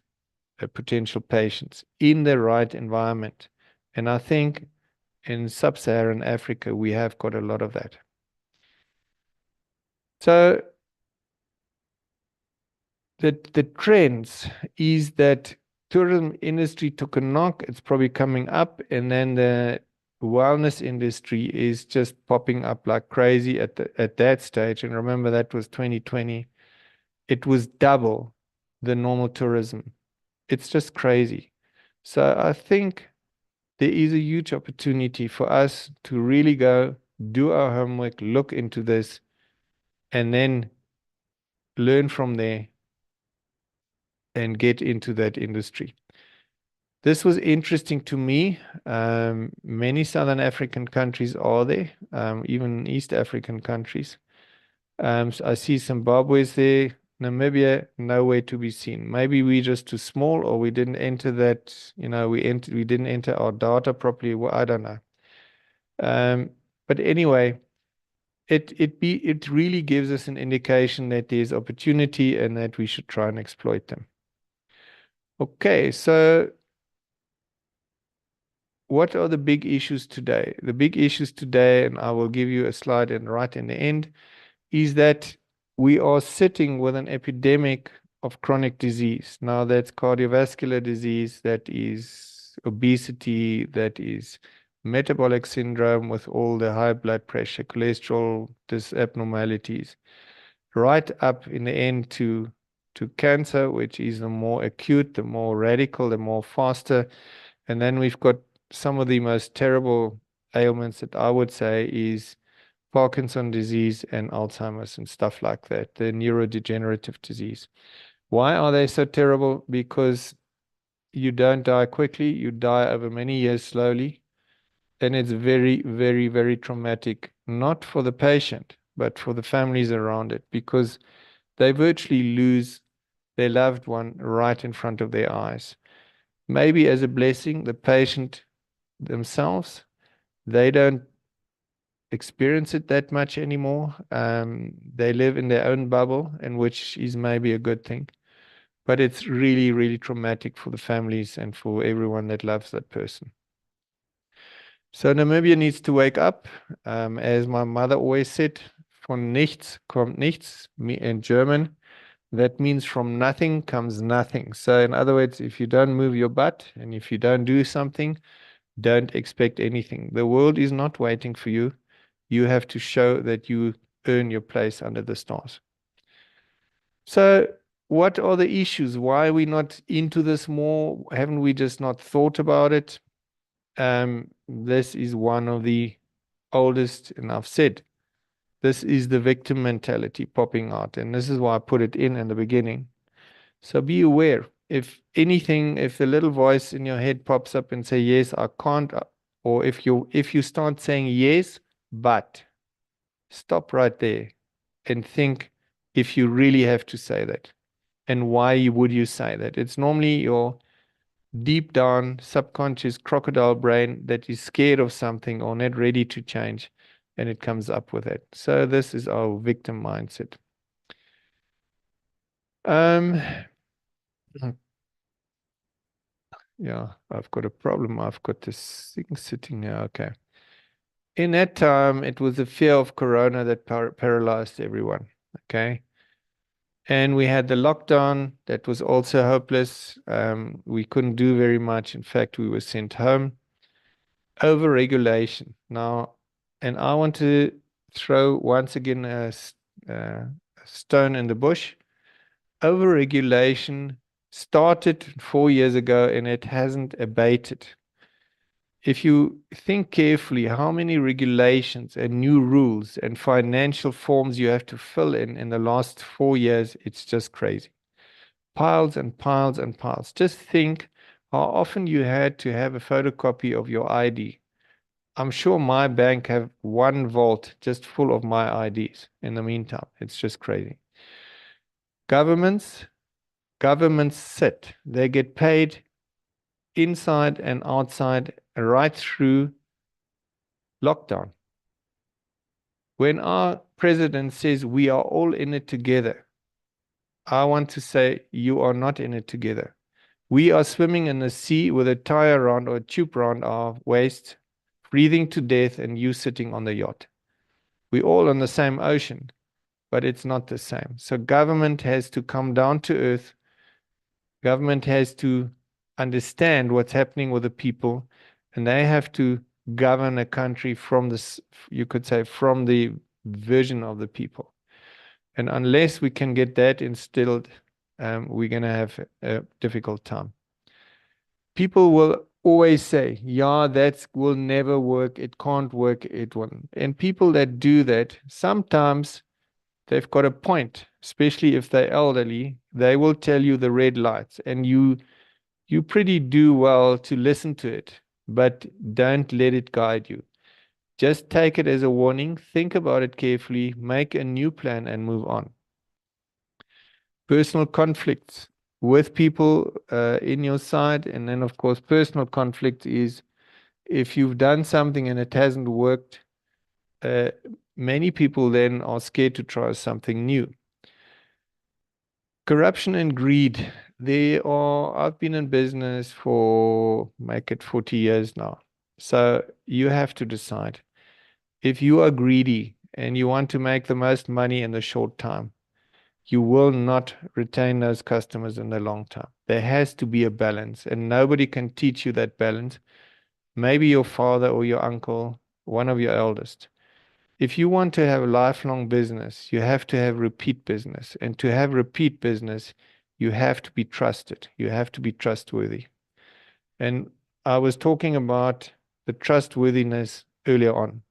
potential patients in the right environment. And I think in sub-Saharan Africa, we have got a lot of that. So the trends is that tourism industry took a knock. It's probably coming up, and then the wellness industry is just popping up like crazy at that stage. And remember, that was 2020. It was double the normal tourism. It's just crazy. So I think there is a huge opportunity for us to really go do our homework, look into this, and then learn from there and get into that industry. This was interesting to me. Many Southern African countries are there, even East African countries. So I see Zimbabwe's there. Namibia, nowhere to be seen. Maybe we just too small, or we didn't enter that, we didn't enter our data properly. Well, I don't know. But anyway, it really gives us an indication that there's opportunity and that we should try and exploit them. Okay, so what are the big issues today? The big issues today, and I will give you a slide and right in the end, is that we are sitting with an epidemic of chronic disease. Now that's cardiovascular disease, that is obesity, that is metabolic syndrome with all the high blood pressure, cholesterol abnormalities, right up in the end to cancer, which is the more acute, the more radical, the more faster. And then we've got some of the most terrible ailments that I would say is Parkinson's disease and Alzheimer's and stuff like that, the neurodegenerative disease. Why are they so terrible? Because you don't die quickly, you die over many years slowly. And it's very, very, very traumatic, not for the patient, but for the families around it, because they virtually lose their loved one right in front of their eyes. Maybe as a blessing, the patient themselves, they don't experience it that much anymore. They live in their own bubble, and which is maybe a good thing. But it's really, really traumatic for the families and for everyone that loves that person. So Namibia needs to wake up. As my mother always said, von nichts kommt nichts in German. That means from nothing comes nothing. So in other words, if you don't move your butt and if you don't do something, don't expect anything. The world is not waiting for you. You have to show that you earn your place under the stars. So what are the issues? Why are we not into this more? Haven't we just not thought about it? This is one of the oldest, and I've said, this is the victim mentality popping out. And this is why I put it in the beginning. So be aware. If anything, if the little voice in your head pops up and say, yes, I can't, or if you start saying yes, but stop right there and think if you really have to say that and why would you say that. It's normally your deep down subconscious crocodile brain that is scared of something or not ready to change, and it comes up with it. So this is our victim mindset. Yeah, I've got a problem. I've got this thing sitting here. Okay. In that time, it was the fear of Corona that paralyzed everyone. Okay. And we had the lockdown that was also hopeless. We couldn't do very much. In fact, we were sent home. Overregulation. Now, and I want to throw once again a stone in the bush. Overregulation started 4 years ago and it hasn't abated. If you think carefully how many regulations and new rules and financial forms you have to fill in the last 4 years, it's just crazy. Piles and piles and piles. Just think how often you had to have a photocopy of your ID. I'm sure my bank have one vault just full of my IDs in the meantime. It's just crazy. Governments sit. They get paid inside and outside right through lockdown. When our president says we are all in it together, I want to say you are not in it together. We are swimming in the sea with a tire around or a tube around our waist, breathing to death, and you sitting on the yacht. We're all on the same ocean, but it's not the same. So government has to come down to earth. Government has to understand what's happening with the people, and they have to govern a country from this, you could say, from the vision of the people. And unless we can get that instilled, we're going to have a difficult time. People will always say, yeah, that will never work. It can't work. It won't. And people that do that, sometimes they've got a point, especially if they're elderly. They will tell you the red lights, and you pretty do well to listen to it, but don't let it guide you. Just take it as a warning, think about it carefully, make a new plan, and move on. Personal conflicts with people in your side, and then, of course, personal conflict is if you've done something and it hasn't worked, many people then are scared to try something new. Corruption and greed. I've been in business for, make it 40 years now. So you have to decide. If you are greedy and you want to make the most money in the short time, you will not retain those customers in the long term. There has to be a balance, and nobody can teach you that balance. Maybe your father or your uncle, one of your eldest. If you want to have a lifelong business, you have to have repeat business. And to have repeat business, you have to be trusted. You have to be trustworthy. And I was talking about the trustworthiness earlier on.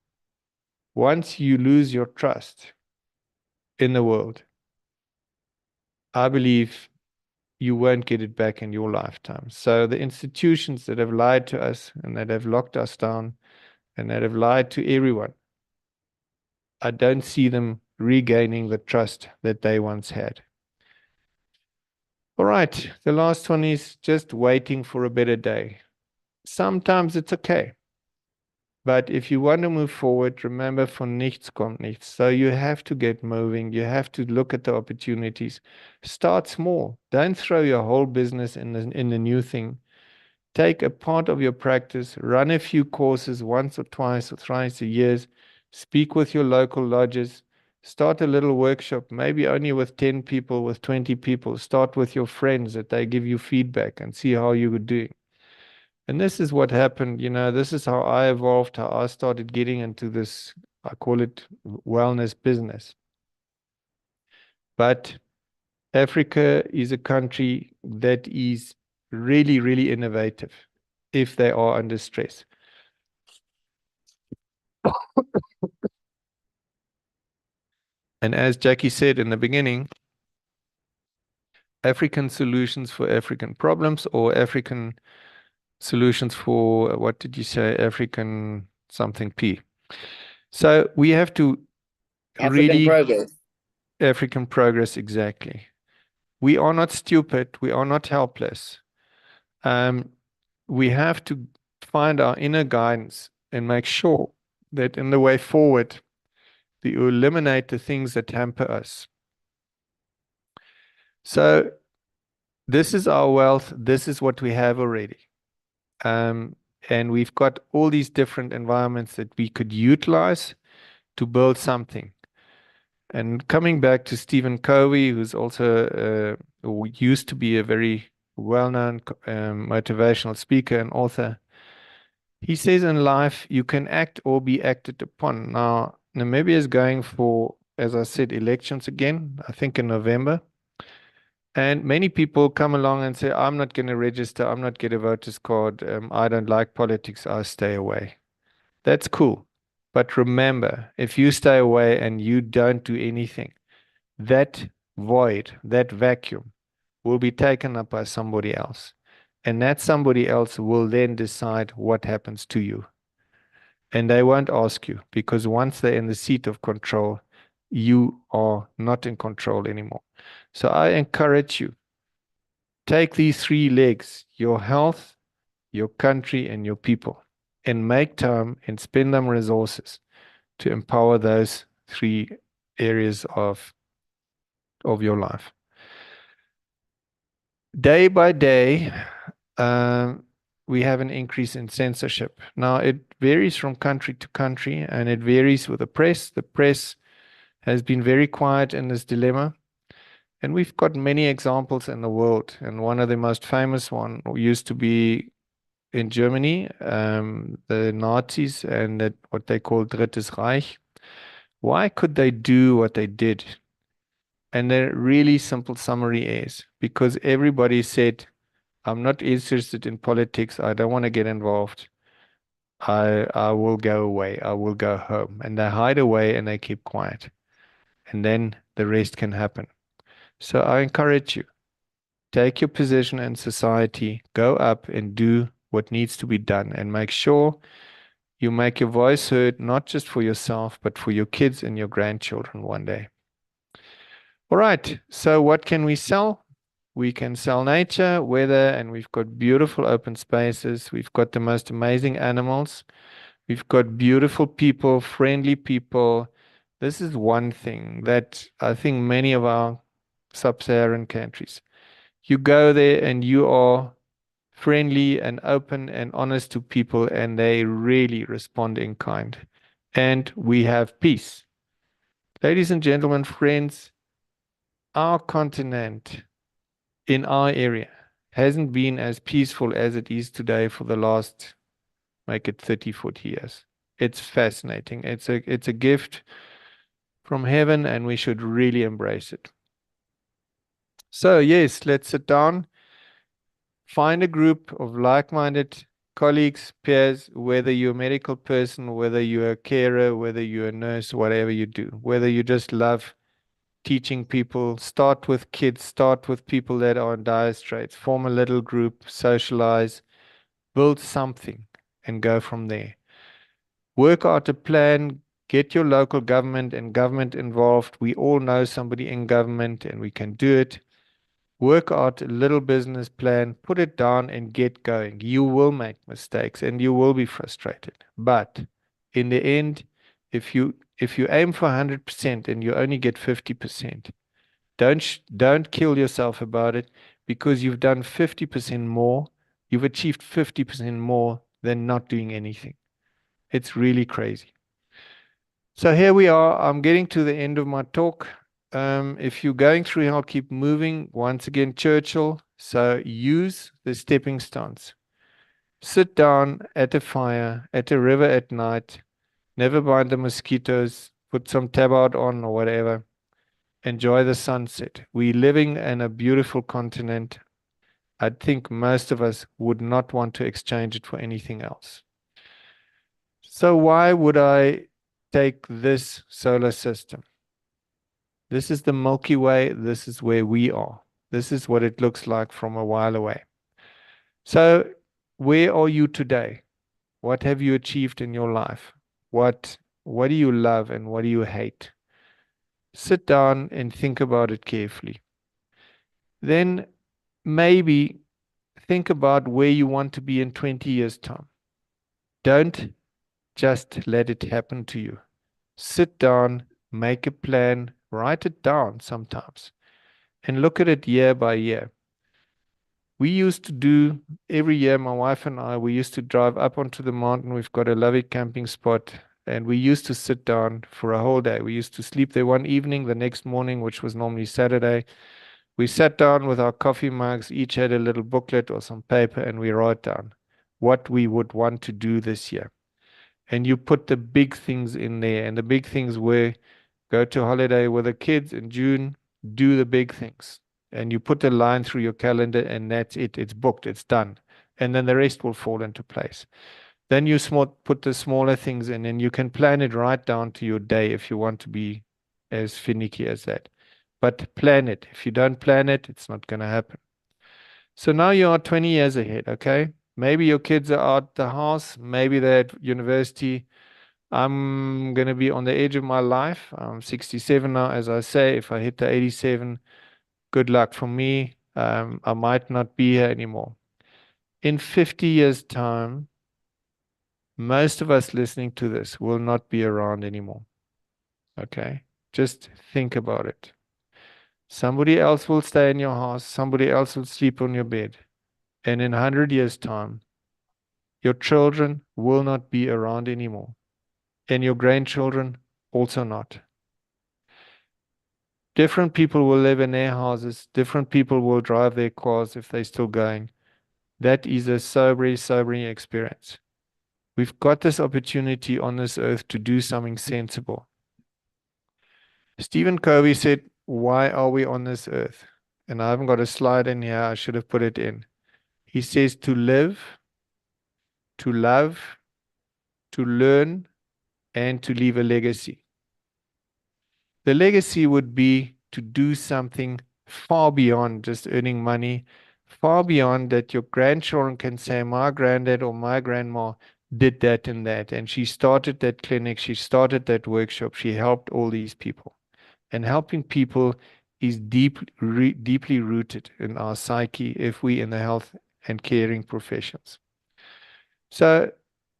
Once you lose your trust in the world, I believe you won't get it back in your lifetime. So the institutions that have lied to us and that have locked us down and that have lied to everyone, I don't see them regaining the trust that they once had. All right, the last one is just waiting for a better day. Sometimes it's okay. But if you want to move forward, remember, von nichts kommt nichts. So you have to get moving. You have to look at the opportunities. Start small. Don't throw your whole business in the new thing. Take a part of your practice, run a few courses once or twice or thrice a year, speak with your local lodges, start a little workshop, maybe only with 10 people, with 20 people. Start with your friends that they give you feedback and see how you were doing. And this is what happened, this is how I evolved, how I started getting into this, I call it wellness business. But Africa is a country that is really, really innovative if they are under stress. And as Jackie said in the beginning, African solutions for African problems, or African solutions for, what did you say, African something P. So we have to African progress. African progress, exactly. We are not stupid. We are not helpless. We have to find our inner guidance and make sure that in the way forward, you eliminate the things that hamper us. So this is our wealth. This is what we have already. And we've got all these different environments that we could utilize to build something. And coming back to Stephen Covey, who's also used to be a very well-known motivational speaker and author, he says in life, you can act or be acted upon. Now, Namibia is going for, as I said, elections again, I think in November. And many people come along and say, I'm not going to register. I'm not getting a voter's card. I don't like politics. I'll stay away. That's cool. But remember, if you stay away and you don't do anything, that void, that vacuum will be taken up by somebody else. And that somebody else will then decide what happens to you. And they won't ask you, because once they're in the seat of control, you are not in control anymore. So I encourage you, take these three legs, your health, your country, and your people, and make time and spend them resources to empower those three areas of your life. Day by day, we have an increase in censorship. Now, it varies from country to country, and it varies with the press. The press has been very quiet in this dilemma. And we've got many examples in the world. And one of the most famous one used to be in Germany, the Nazis and what they call Drittes Reich. Why could they do what they did? And the really simple summary is because everybody said, I'm not interested in politics. I don't want to get involved. I will go away. I will go home. And they hide away and they keep quiet. And then the rest can happen. So I encourage you, take your position in society, go up and do what needs to be done, and make sure you make your voice heard, not just for yourself, but for your kids and your grandchildren one day. All right, so what can we sell? We can sell nature, weather, and we've got beautiful open spaces. We've got the most amazing animals. We've got beautiful people, friendly people. This is one thing that I think many of our sub-Saharan countries, you go there and you are friendly and open and honest to people, and they really respond in kind. And we have peace. Ladies and gentlemen, friends, our continent in our area hasn't been as peaceful as it is today for the last, make it 30, 40 years. It's fascinating. It's a gift from heaven, and we should really embrace it. So yes, let's sit down, find a group of like-minded colleagues, peers, whether you're a medical person, whether you're a carer, whether you're a nurse, whatever you do, whether you just love teaching people, start with kids, start with people that are in dire straits, form a little group, socialize, build something, and go from there. Work out a plan, get your local government and government involved. We all know somebody in government and we can do it. Work out a little business plan, put it down and get going. You will make mistakes and you will be frustrated. But in the end, if you aim for 100% and you only get 50%, don't kill yourself about it, because you've done 50% more. You've achieved 50% more than not doing anything. It's really crazy. So here we are. I'm getting to the end of my talk. If you're going through hell, keep moving. Once again, Churchill. So use the stepping stones. Sit down at a fire, at a river at night. Never mind the mosquitoes. Put some tabard on or whatever. Enjoy the sunset. We're living in a beautiful continent. I think most of us would not want to exchange it for anything else. So why would I take this solar system? This is the Milky Way. This is where we are. This is what it looks like from a while away. So where are you today? What have you achieved in your life? What do you love and what do you hate? Sit down and think about it carefully. Then maybe think about where you want to be in 20 years' time. Don't just let it happen to you. Sit down, make a plan, write it down sometimes, and look at it year by year. We used to do every year, my wife and I, we used to drive up onto the mountain. We've got a lovely camping spot, and we used to sit down for a whole day. We used to sleep there one evening. The next morning, which was normally Saturday, we sat down with our coffee mugs, each had a little booklet or some paper, and we wrote down what we would want to do this year. And you put the big things in there, and the big things were go to holiday with the kids in June, do the big things. And you put a line through your calendar, and that's it. It's booked, it's done. And then the rest will fall into place. Then you put the smaller things in, and you can plan it right down to your day if you want to be as finicky as that. But plan it. If you don't plan it, it's not going to happen. So now you are 20 years ahead, okay? Maybe your kids are out the house. Maybe they're at university. I'm going to be on the edge of my life. I'm 67 now, as I say. If I hit the 87, good luck for me. I might not be here anymore. In 50 years' time, most of us listening to this will not be around anymore. Okay? Just think about it. Somebody else will stay in your house. Somebody else will sleep on your bed. And in 100 years' time, your children will not be around anymore. And your grandchildren also not. Different people will live in their houses. Different people will drive their cars if they're still going. That is a sobering experience. We've got this opportunity on this earth to do something sensible. Stephen Covey said, why are we on this earth? And I haven't got a slide in here. I should have put it in. He says to live, to love, to learn, and to leave a legacy. The legacy would be to do something far beyond just earning money, far beyond that your grandchildren can say, my granddad or my grandma did that and that. And she started that clinic, she started that workshop, she helped all these people. And helping people is deeply rooted in our psyche if we in the health and caring professions. So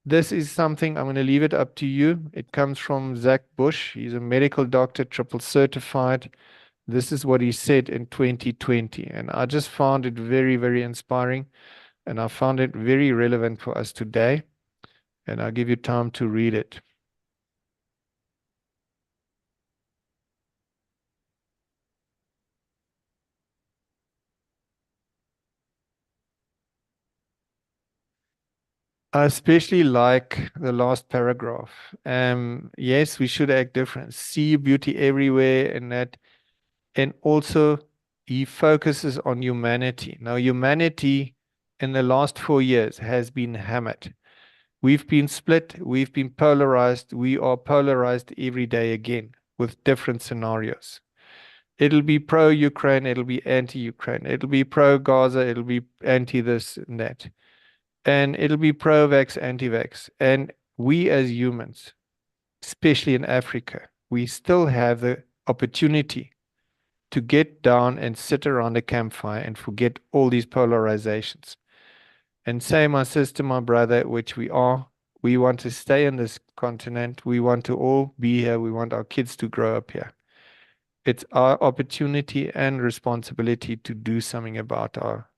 this is something I'm going to leave it up to you. It comes from Zach Bush. He's a medical doctor, triple certified. This is what he said in 2020. And I just found it very, very inspiring. And I found it very relevant for us today. And I'll give you time to read it. I especially like the last paragraph. Yes, we should act different. See beauty everywhere and that. And also, he focuses on humanity. Now, humanity in the last 4 years has been hammered. We've been split. We've been polarized. We are polarized every day again with different scenarios. It'll be pro-Ukraine. It'll be anti-Ukraine. It'll be pro-Gaza. It'll be anti-this and that. And it'll be pro-vax, anti-vax. And we as humans, especially in Africa, we still have the opportunity to get down and sit around a campfire and forget all these polarizations. And say, my sister, my brother, which we are, we want to stay in this continent. We want to all be here. We want our kids to grow up here. It's our opportunity and responsibility to do something about our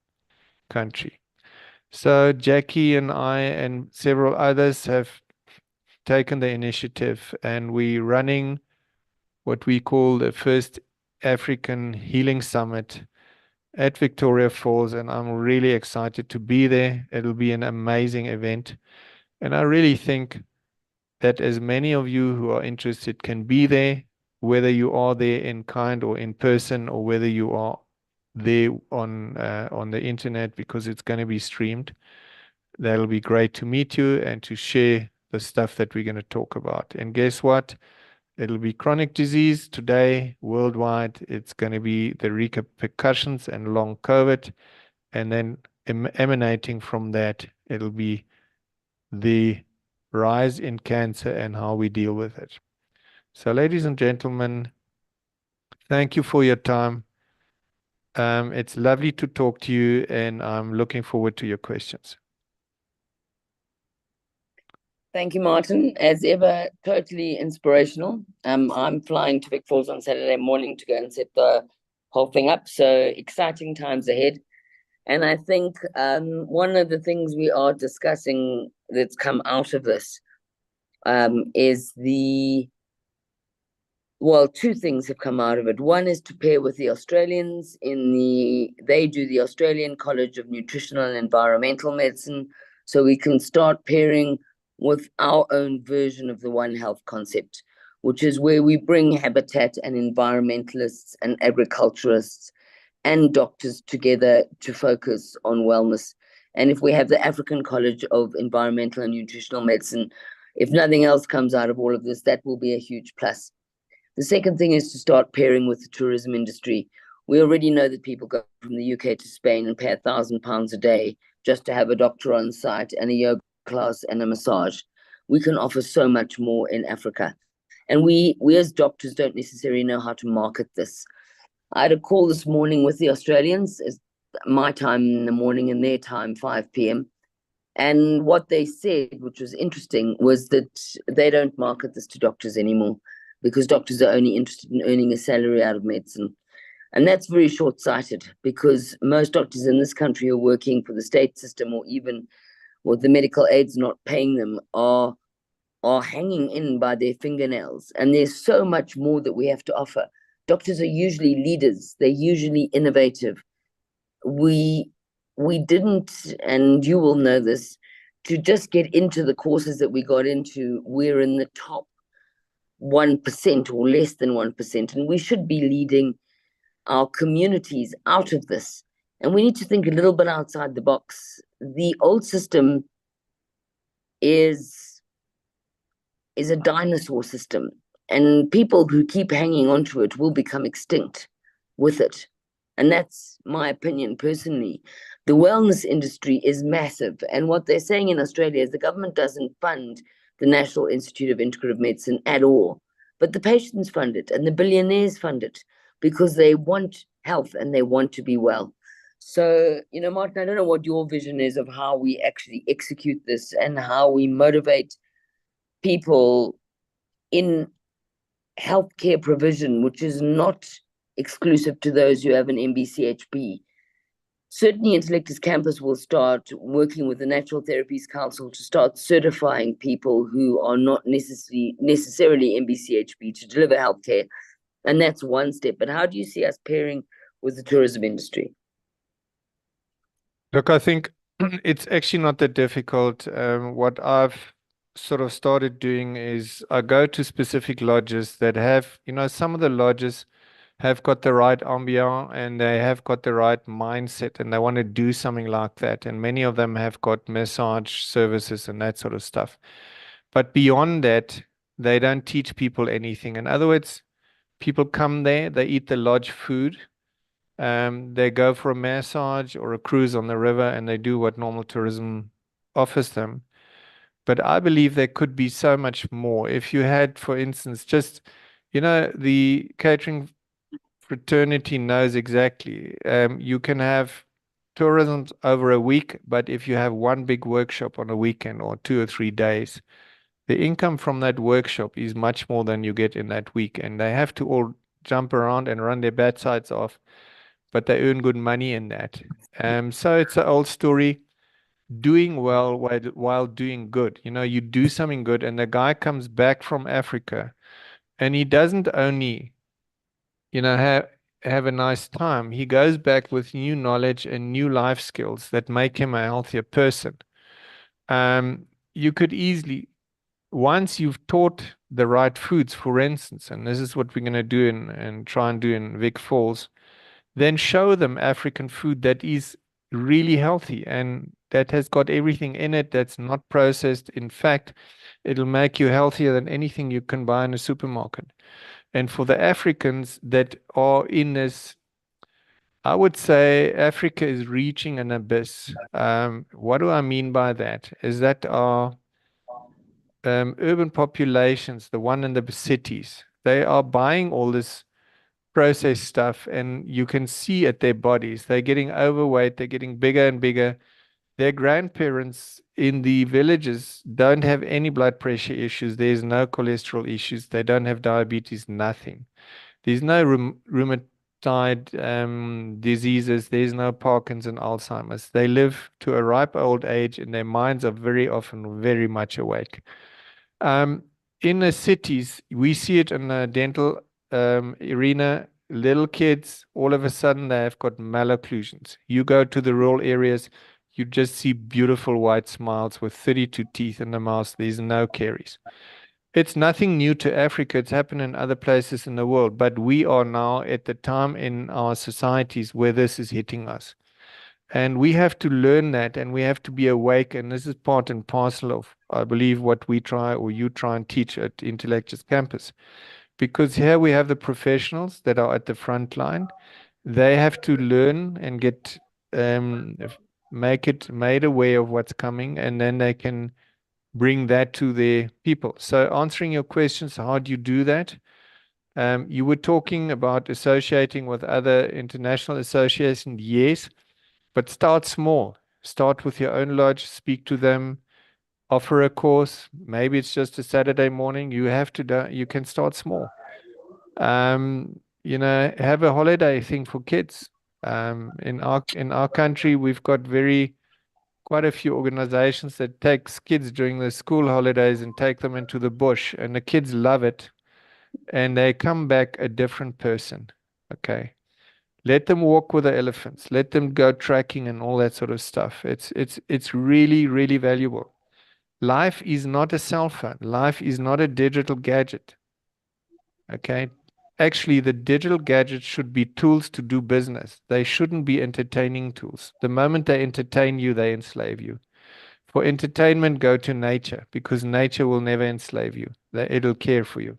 country. So Jackie and I and several others have taken the initiative, and we're running what we call the first African Healing Summit at Victoria Falls, and I'm really excited to be there. It'll be an amazing event. And I really think that as many of you who are interested can be there, whether you are there in kind or in person, or whether you are there on the internet, because it's going to be streamed. That'll be great to meet you and to share the stuff that we're going to talk about. And guess what? It'll be chronic disease today, worldwide. It's going to be the repercussions and long COVID. And then emanating from that, it'll be the rise in cancer and how we deal with it. So, ladies and gentlemen, thank you for your time. It's lovely to talk to you, and I'm looking forward to your questions. Thank you, Martin. As ever, totally inspirational. I'm flying to Vic Falls on Saturday morning to go and set the whole thing up. So exciting times ahead. And I think one of the things we are discussing that's come out of this is two things have come out of it. One is to pair with the Australians they do the Australian College of Nutritional and Environmental Medicine. So we can start pairing with our own version of the One Health concept, which is where we bring habitat and environmentalists and agriculturists and doctors together to focus on wellness. And if we have the African College of Environmental and Nutritional Medicine, if nothing else comes out of all of this, that will be a huge plus. The second thing is to start pairing with the tourism industry. We already know that people go from the UK to Spain and pay £1,000 a day just to have a doctor on site and a yoga class and a massage. We can offer so much more in Africa. And we as doctors don't necessarily know how to market this. I had a call this morning with the Australians, it's my time in the morning and their time, 5 p.m. And what they said, which was interesting, was that they don't market this to doctors anymore because doctors are only interested in earning a salary out of medicine. And that's very short-sighted because most doctors in this country are working for the state system, or even with the medical aids not paying them, are hanging in by their fingernails. And there's so much more that we have to offer. doctors are usually leaders. They're usually innovative. We didn't, and you will know this, to just get into the courses that we got into, we're in the top 1% or less than 1%, and we should be leading our communities out of this. And we need to think a little bit outside the box. The old system is a dinosaur system, and people who keep hanging on to it will become extinct with it. And that's my opinion personally. The wellness industry is massive. And what they're saying in Australia is the government doesn't fund the National Institute of Integrative Medicine at all, but the patients fund it and the billionaires fund it because they want health and they want to be well. So, Martin, I don't know what your vision is of how we actually execute this and how we motivate people in healthcare provision, which is not exclusive to those who have an MBCHP. Certainly, Intellectus Campus will start working with the Natural Therapies Council to start certifying people who are not necessarily MBCHP to deliver healthcare. And that's one step. But how do you see us pairing with the tourism industry? Look, I think it's actually not that difficult. What I've sort of started doing is I go to specific lodges that have, some of the lodges have got the right ambiance and they have got the right mindset and they want to do something like that. And many of them have got massage services and that sort of stuff. But beyond that, they don't teach people anything. In other words, people come there, they eat the lodge food, they go for a massage or a cruise on the river, and they do what normal tourism offers them. But I believe there could be so much more. If you had, for instance, just, the catering fraternity knows exactly. You can have tourism over a week, but if you have one big workshop on a weekend or 2 or 3 days, the income from that workshop is much more than you get in that week. And they have to all jump around and run their backsides off, but they earn good money in that. So it's an old story. Doing well while doing good. You do something good, and the guy comes back from Africa, and he doesn't only, have a nice time. He goes back with new knowledge and new life skills that make him a healthier person. You could easily, once you've taught the right foods, for instance, and this is what we're going to do and try and do in Vic Falls, then show them African food that is really healthy and that has got everything in it that's not processed. In fact, it'll make you healthier than anything you can buy in a supermarket. And for the Africans that are in this, I would say Africa is reaching an abyss. What do I mean by that? Is that our urban populations, the one in the cities, they are buying all this processed stuff, and you can see at their bodies, they're getting overweight, they're getting bigger and bigger. Their grandparents in the villages don't have any blood pressure issues. There's no cholesterol issues. They don't have diabetes, nothing. There's no rheumatoid diseases. There's no Parkinson's, Alzheimer's. They live to a ripe old age, and their minds are very often very much awake. In the cities, we see it in the dental arena. Little kids, all of a sudden, they have got malocclusions. You go to the rural areas, you just see beautiful white smiles with 32 teeth in the mouth. There's no caries. It's nothing new to Africa. It's happened in other places in the world. But we are now at the time in our societies where this is hitting us. And we have to learn that, and we have to be awake. And this is part and parcel of, I believe, what we try or you try and teach at Intellectus Campus. Because here we have the professionals that are at the front line. They have to learn and get made aware of what's coming, and then they can bring that to their people. So answering your questions, how do you do that? You were talking about associating with other international associations. Yes, but start small. Start with your own lodge, speak to them, offer a course. Maybe it's just a Saturday morning. You can start small. Have a holiday thing for kids. In our country, we've got quite a few organizations that takes kids during the school holidays and take them into the bush, and the kids love it. and they come back a different person. Okay. Let them walk with the elephants. Let them go trekking and all that sort of stuff. It's really, really valuable. Life is not a cell phone. Life is not a digital gadget. Okay. Actually, the digital gadgets should be tools to do business. They shouldn't be entertaining tools. The moment they entertain you, they enslave you. For entertainment, go to nature because nature will never enslave you. It'll care for you.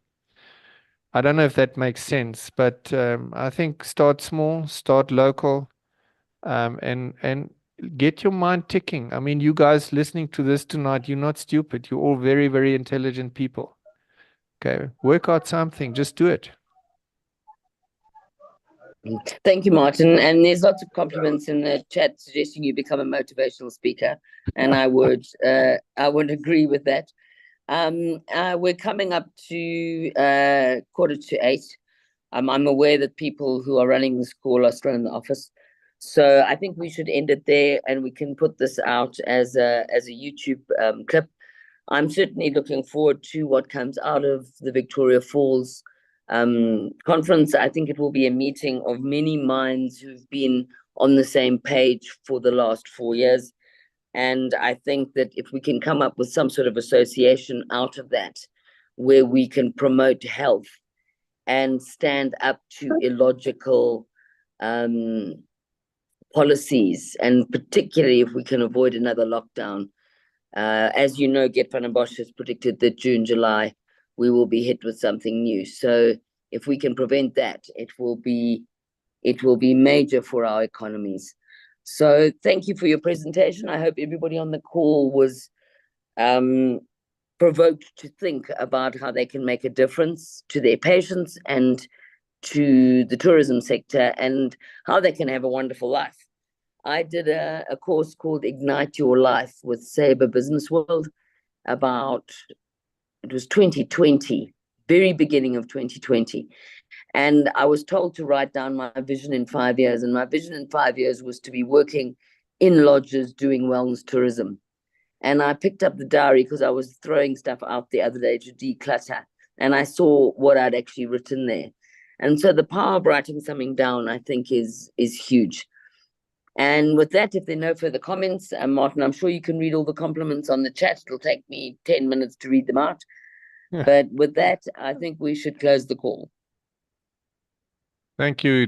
I don't know if that makes sense, but I think start small, start local, and get your mind ticking. I mean, you guys listening to this tonight, you're not stupid. You're all very, very intelligent people. Okay, work out something. Just do it. Thank you, Martin. And there's lots of compliments in the chat suggesting you become a motivational speaker, and I would agree with that. We're coming up to 7:45. I'm aware that people who are running this call are still in the office, so I think we should end it there, and we can put this out as a YouTube clip. I'm certainly looking forward to what comes out of the Victoria Falls conference. I think it will be a meeting of many minds who've been on the same page for the last 4 years. And I think that if we can come up with some sort of association out of that, where we can promote health and stand up to illogical policies, and particularly if we can avoid another lockdown. As you know, Geert Van den Bosch has predicted that June, July, we will be hit with something new. So if we can prevent that, it will be major for our economies. So thank you for your presentation. I hope everybody on the call was provoked to think about how they can make a difference to their patients and to the tourism sector, and how they can have a wonderful life. I did a course called Ignite Your Life with Sabre Business World it was 2020, very beginning of 2020. And I was told to write down my vision in 5 years. And my vision in 5 years was to be working in lodges doing wellness tourism. And I picked up the diary because I was throwing stuff out the other day to declutter. And I saw what I'd actually written there. And so the power of writing something down, I think, is huge. And with that, if there are no further comments, Martin, I'm sure you can read all the compliments on the chat. It'll take me 10 minutes to read them out. But with that, I think we should close the call. Thank you.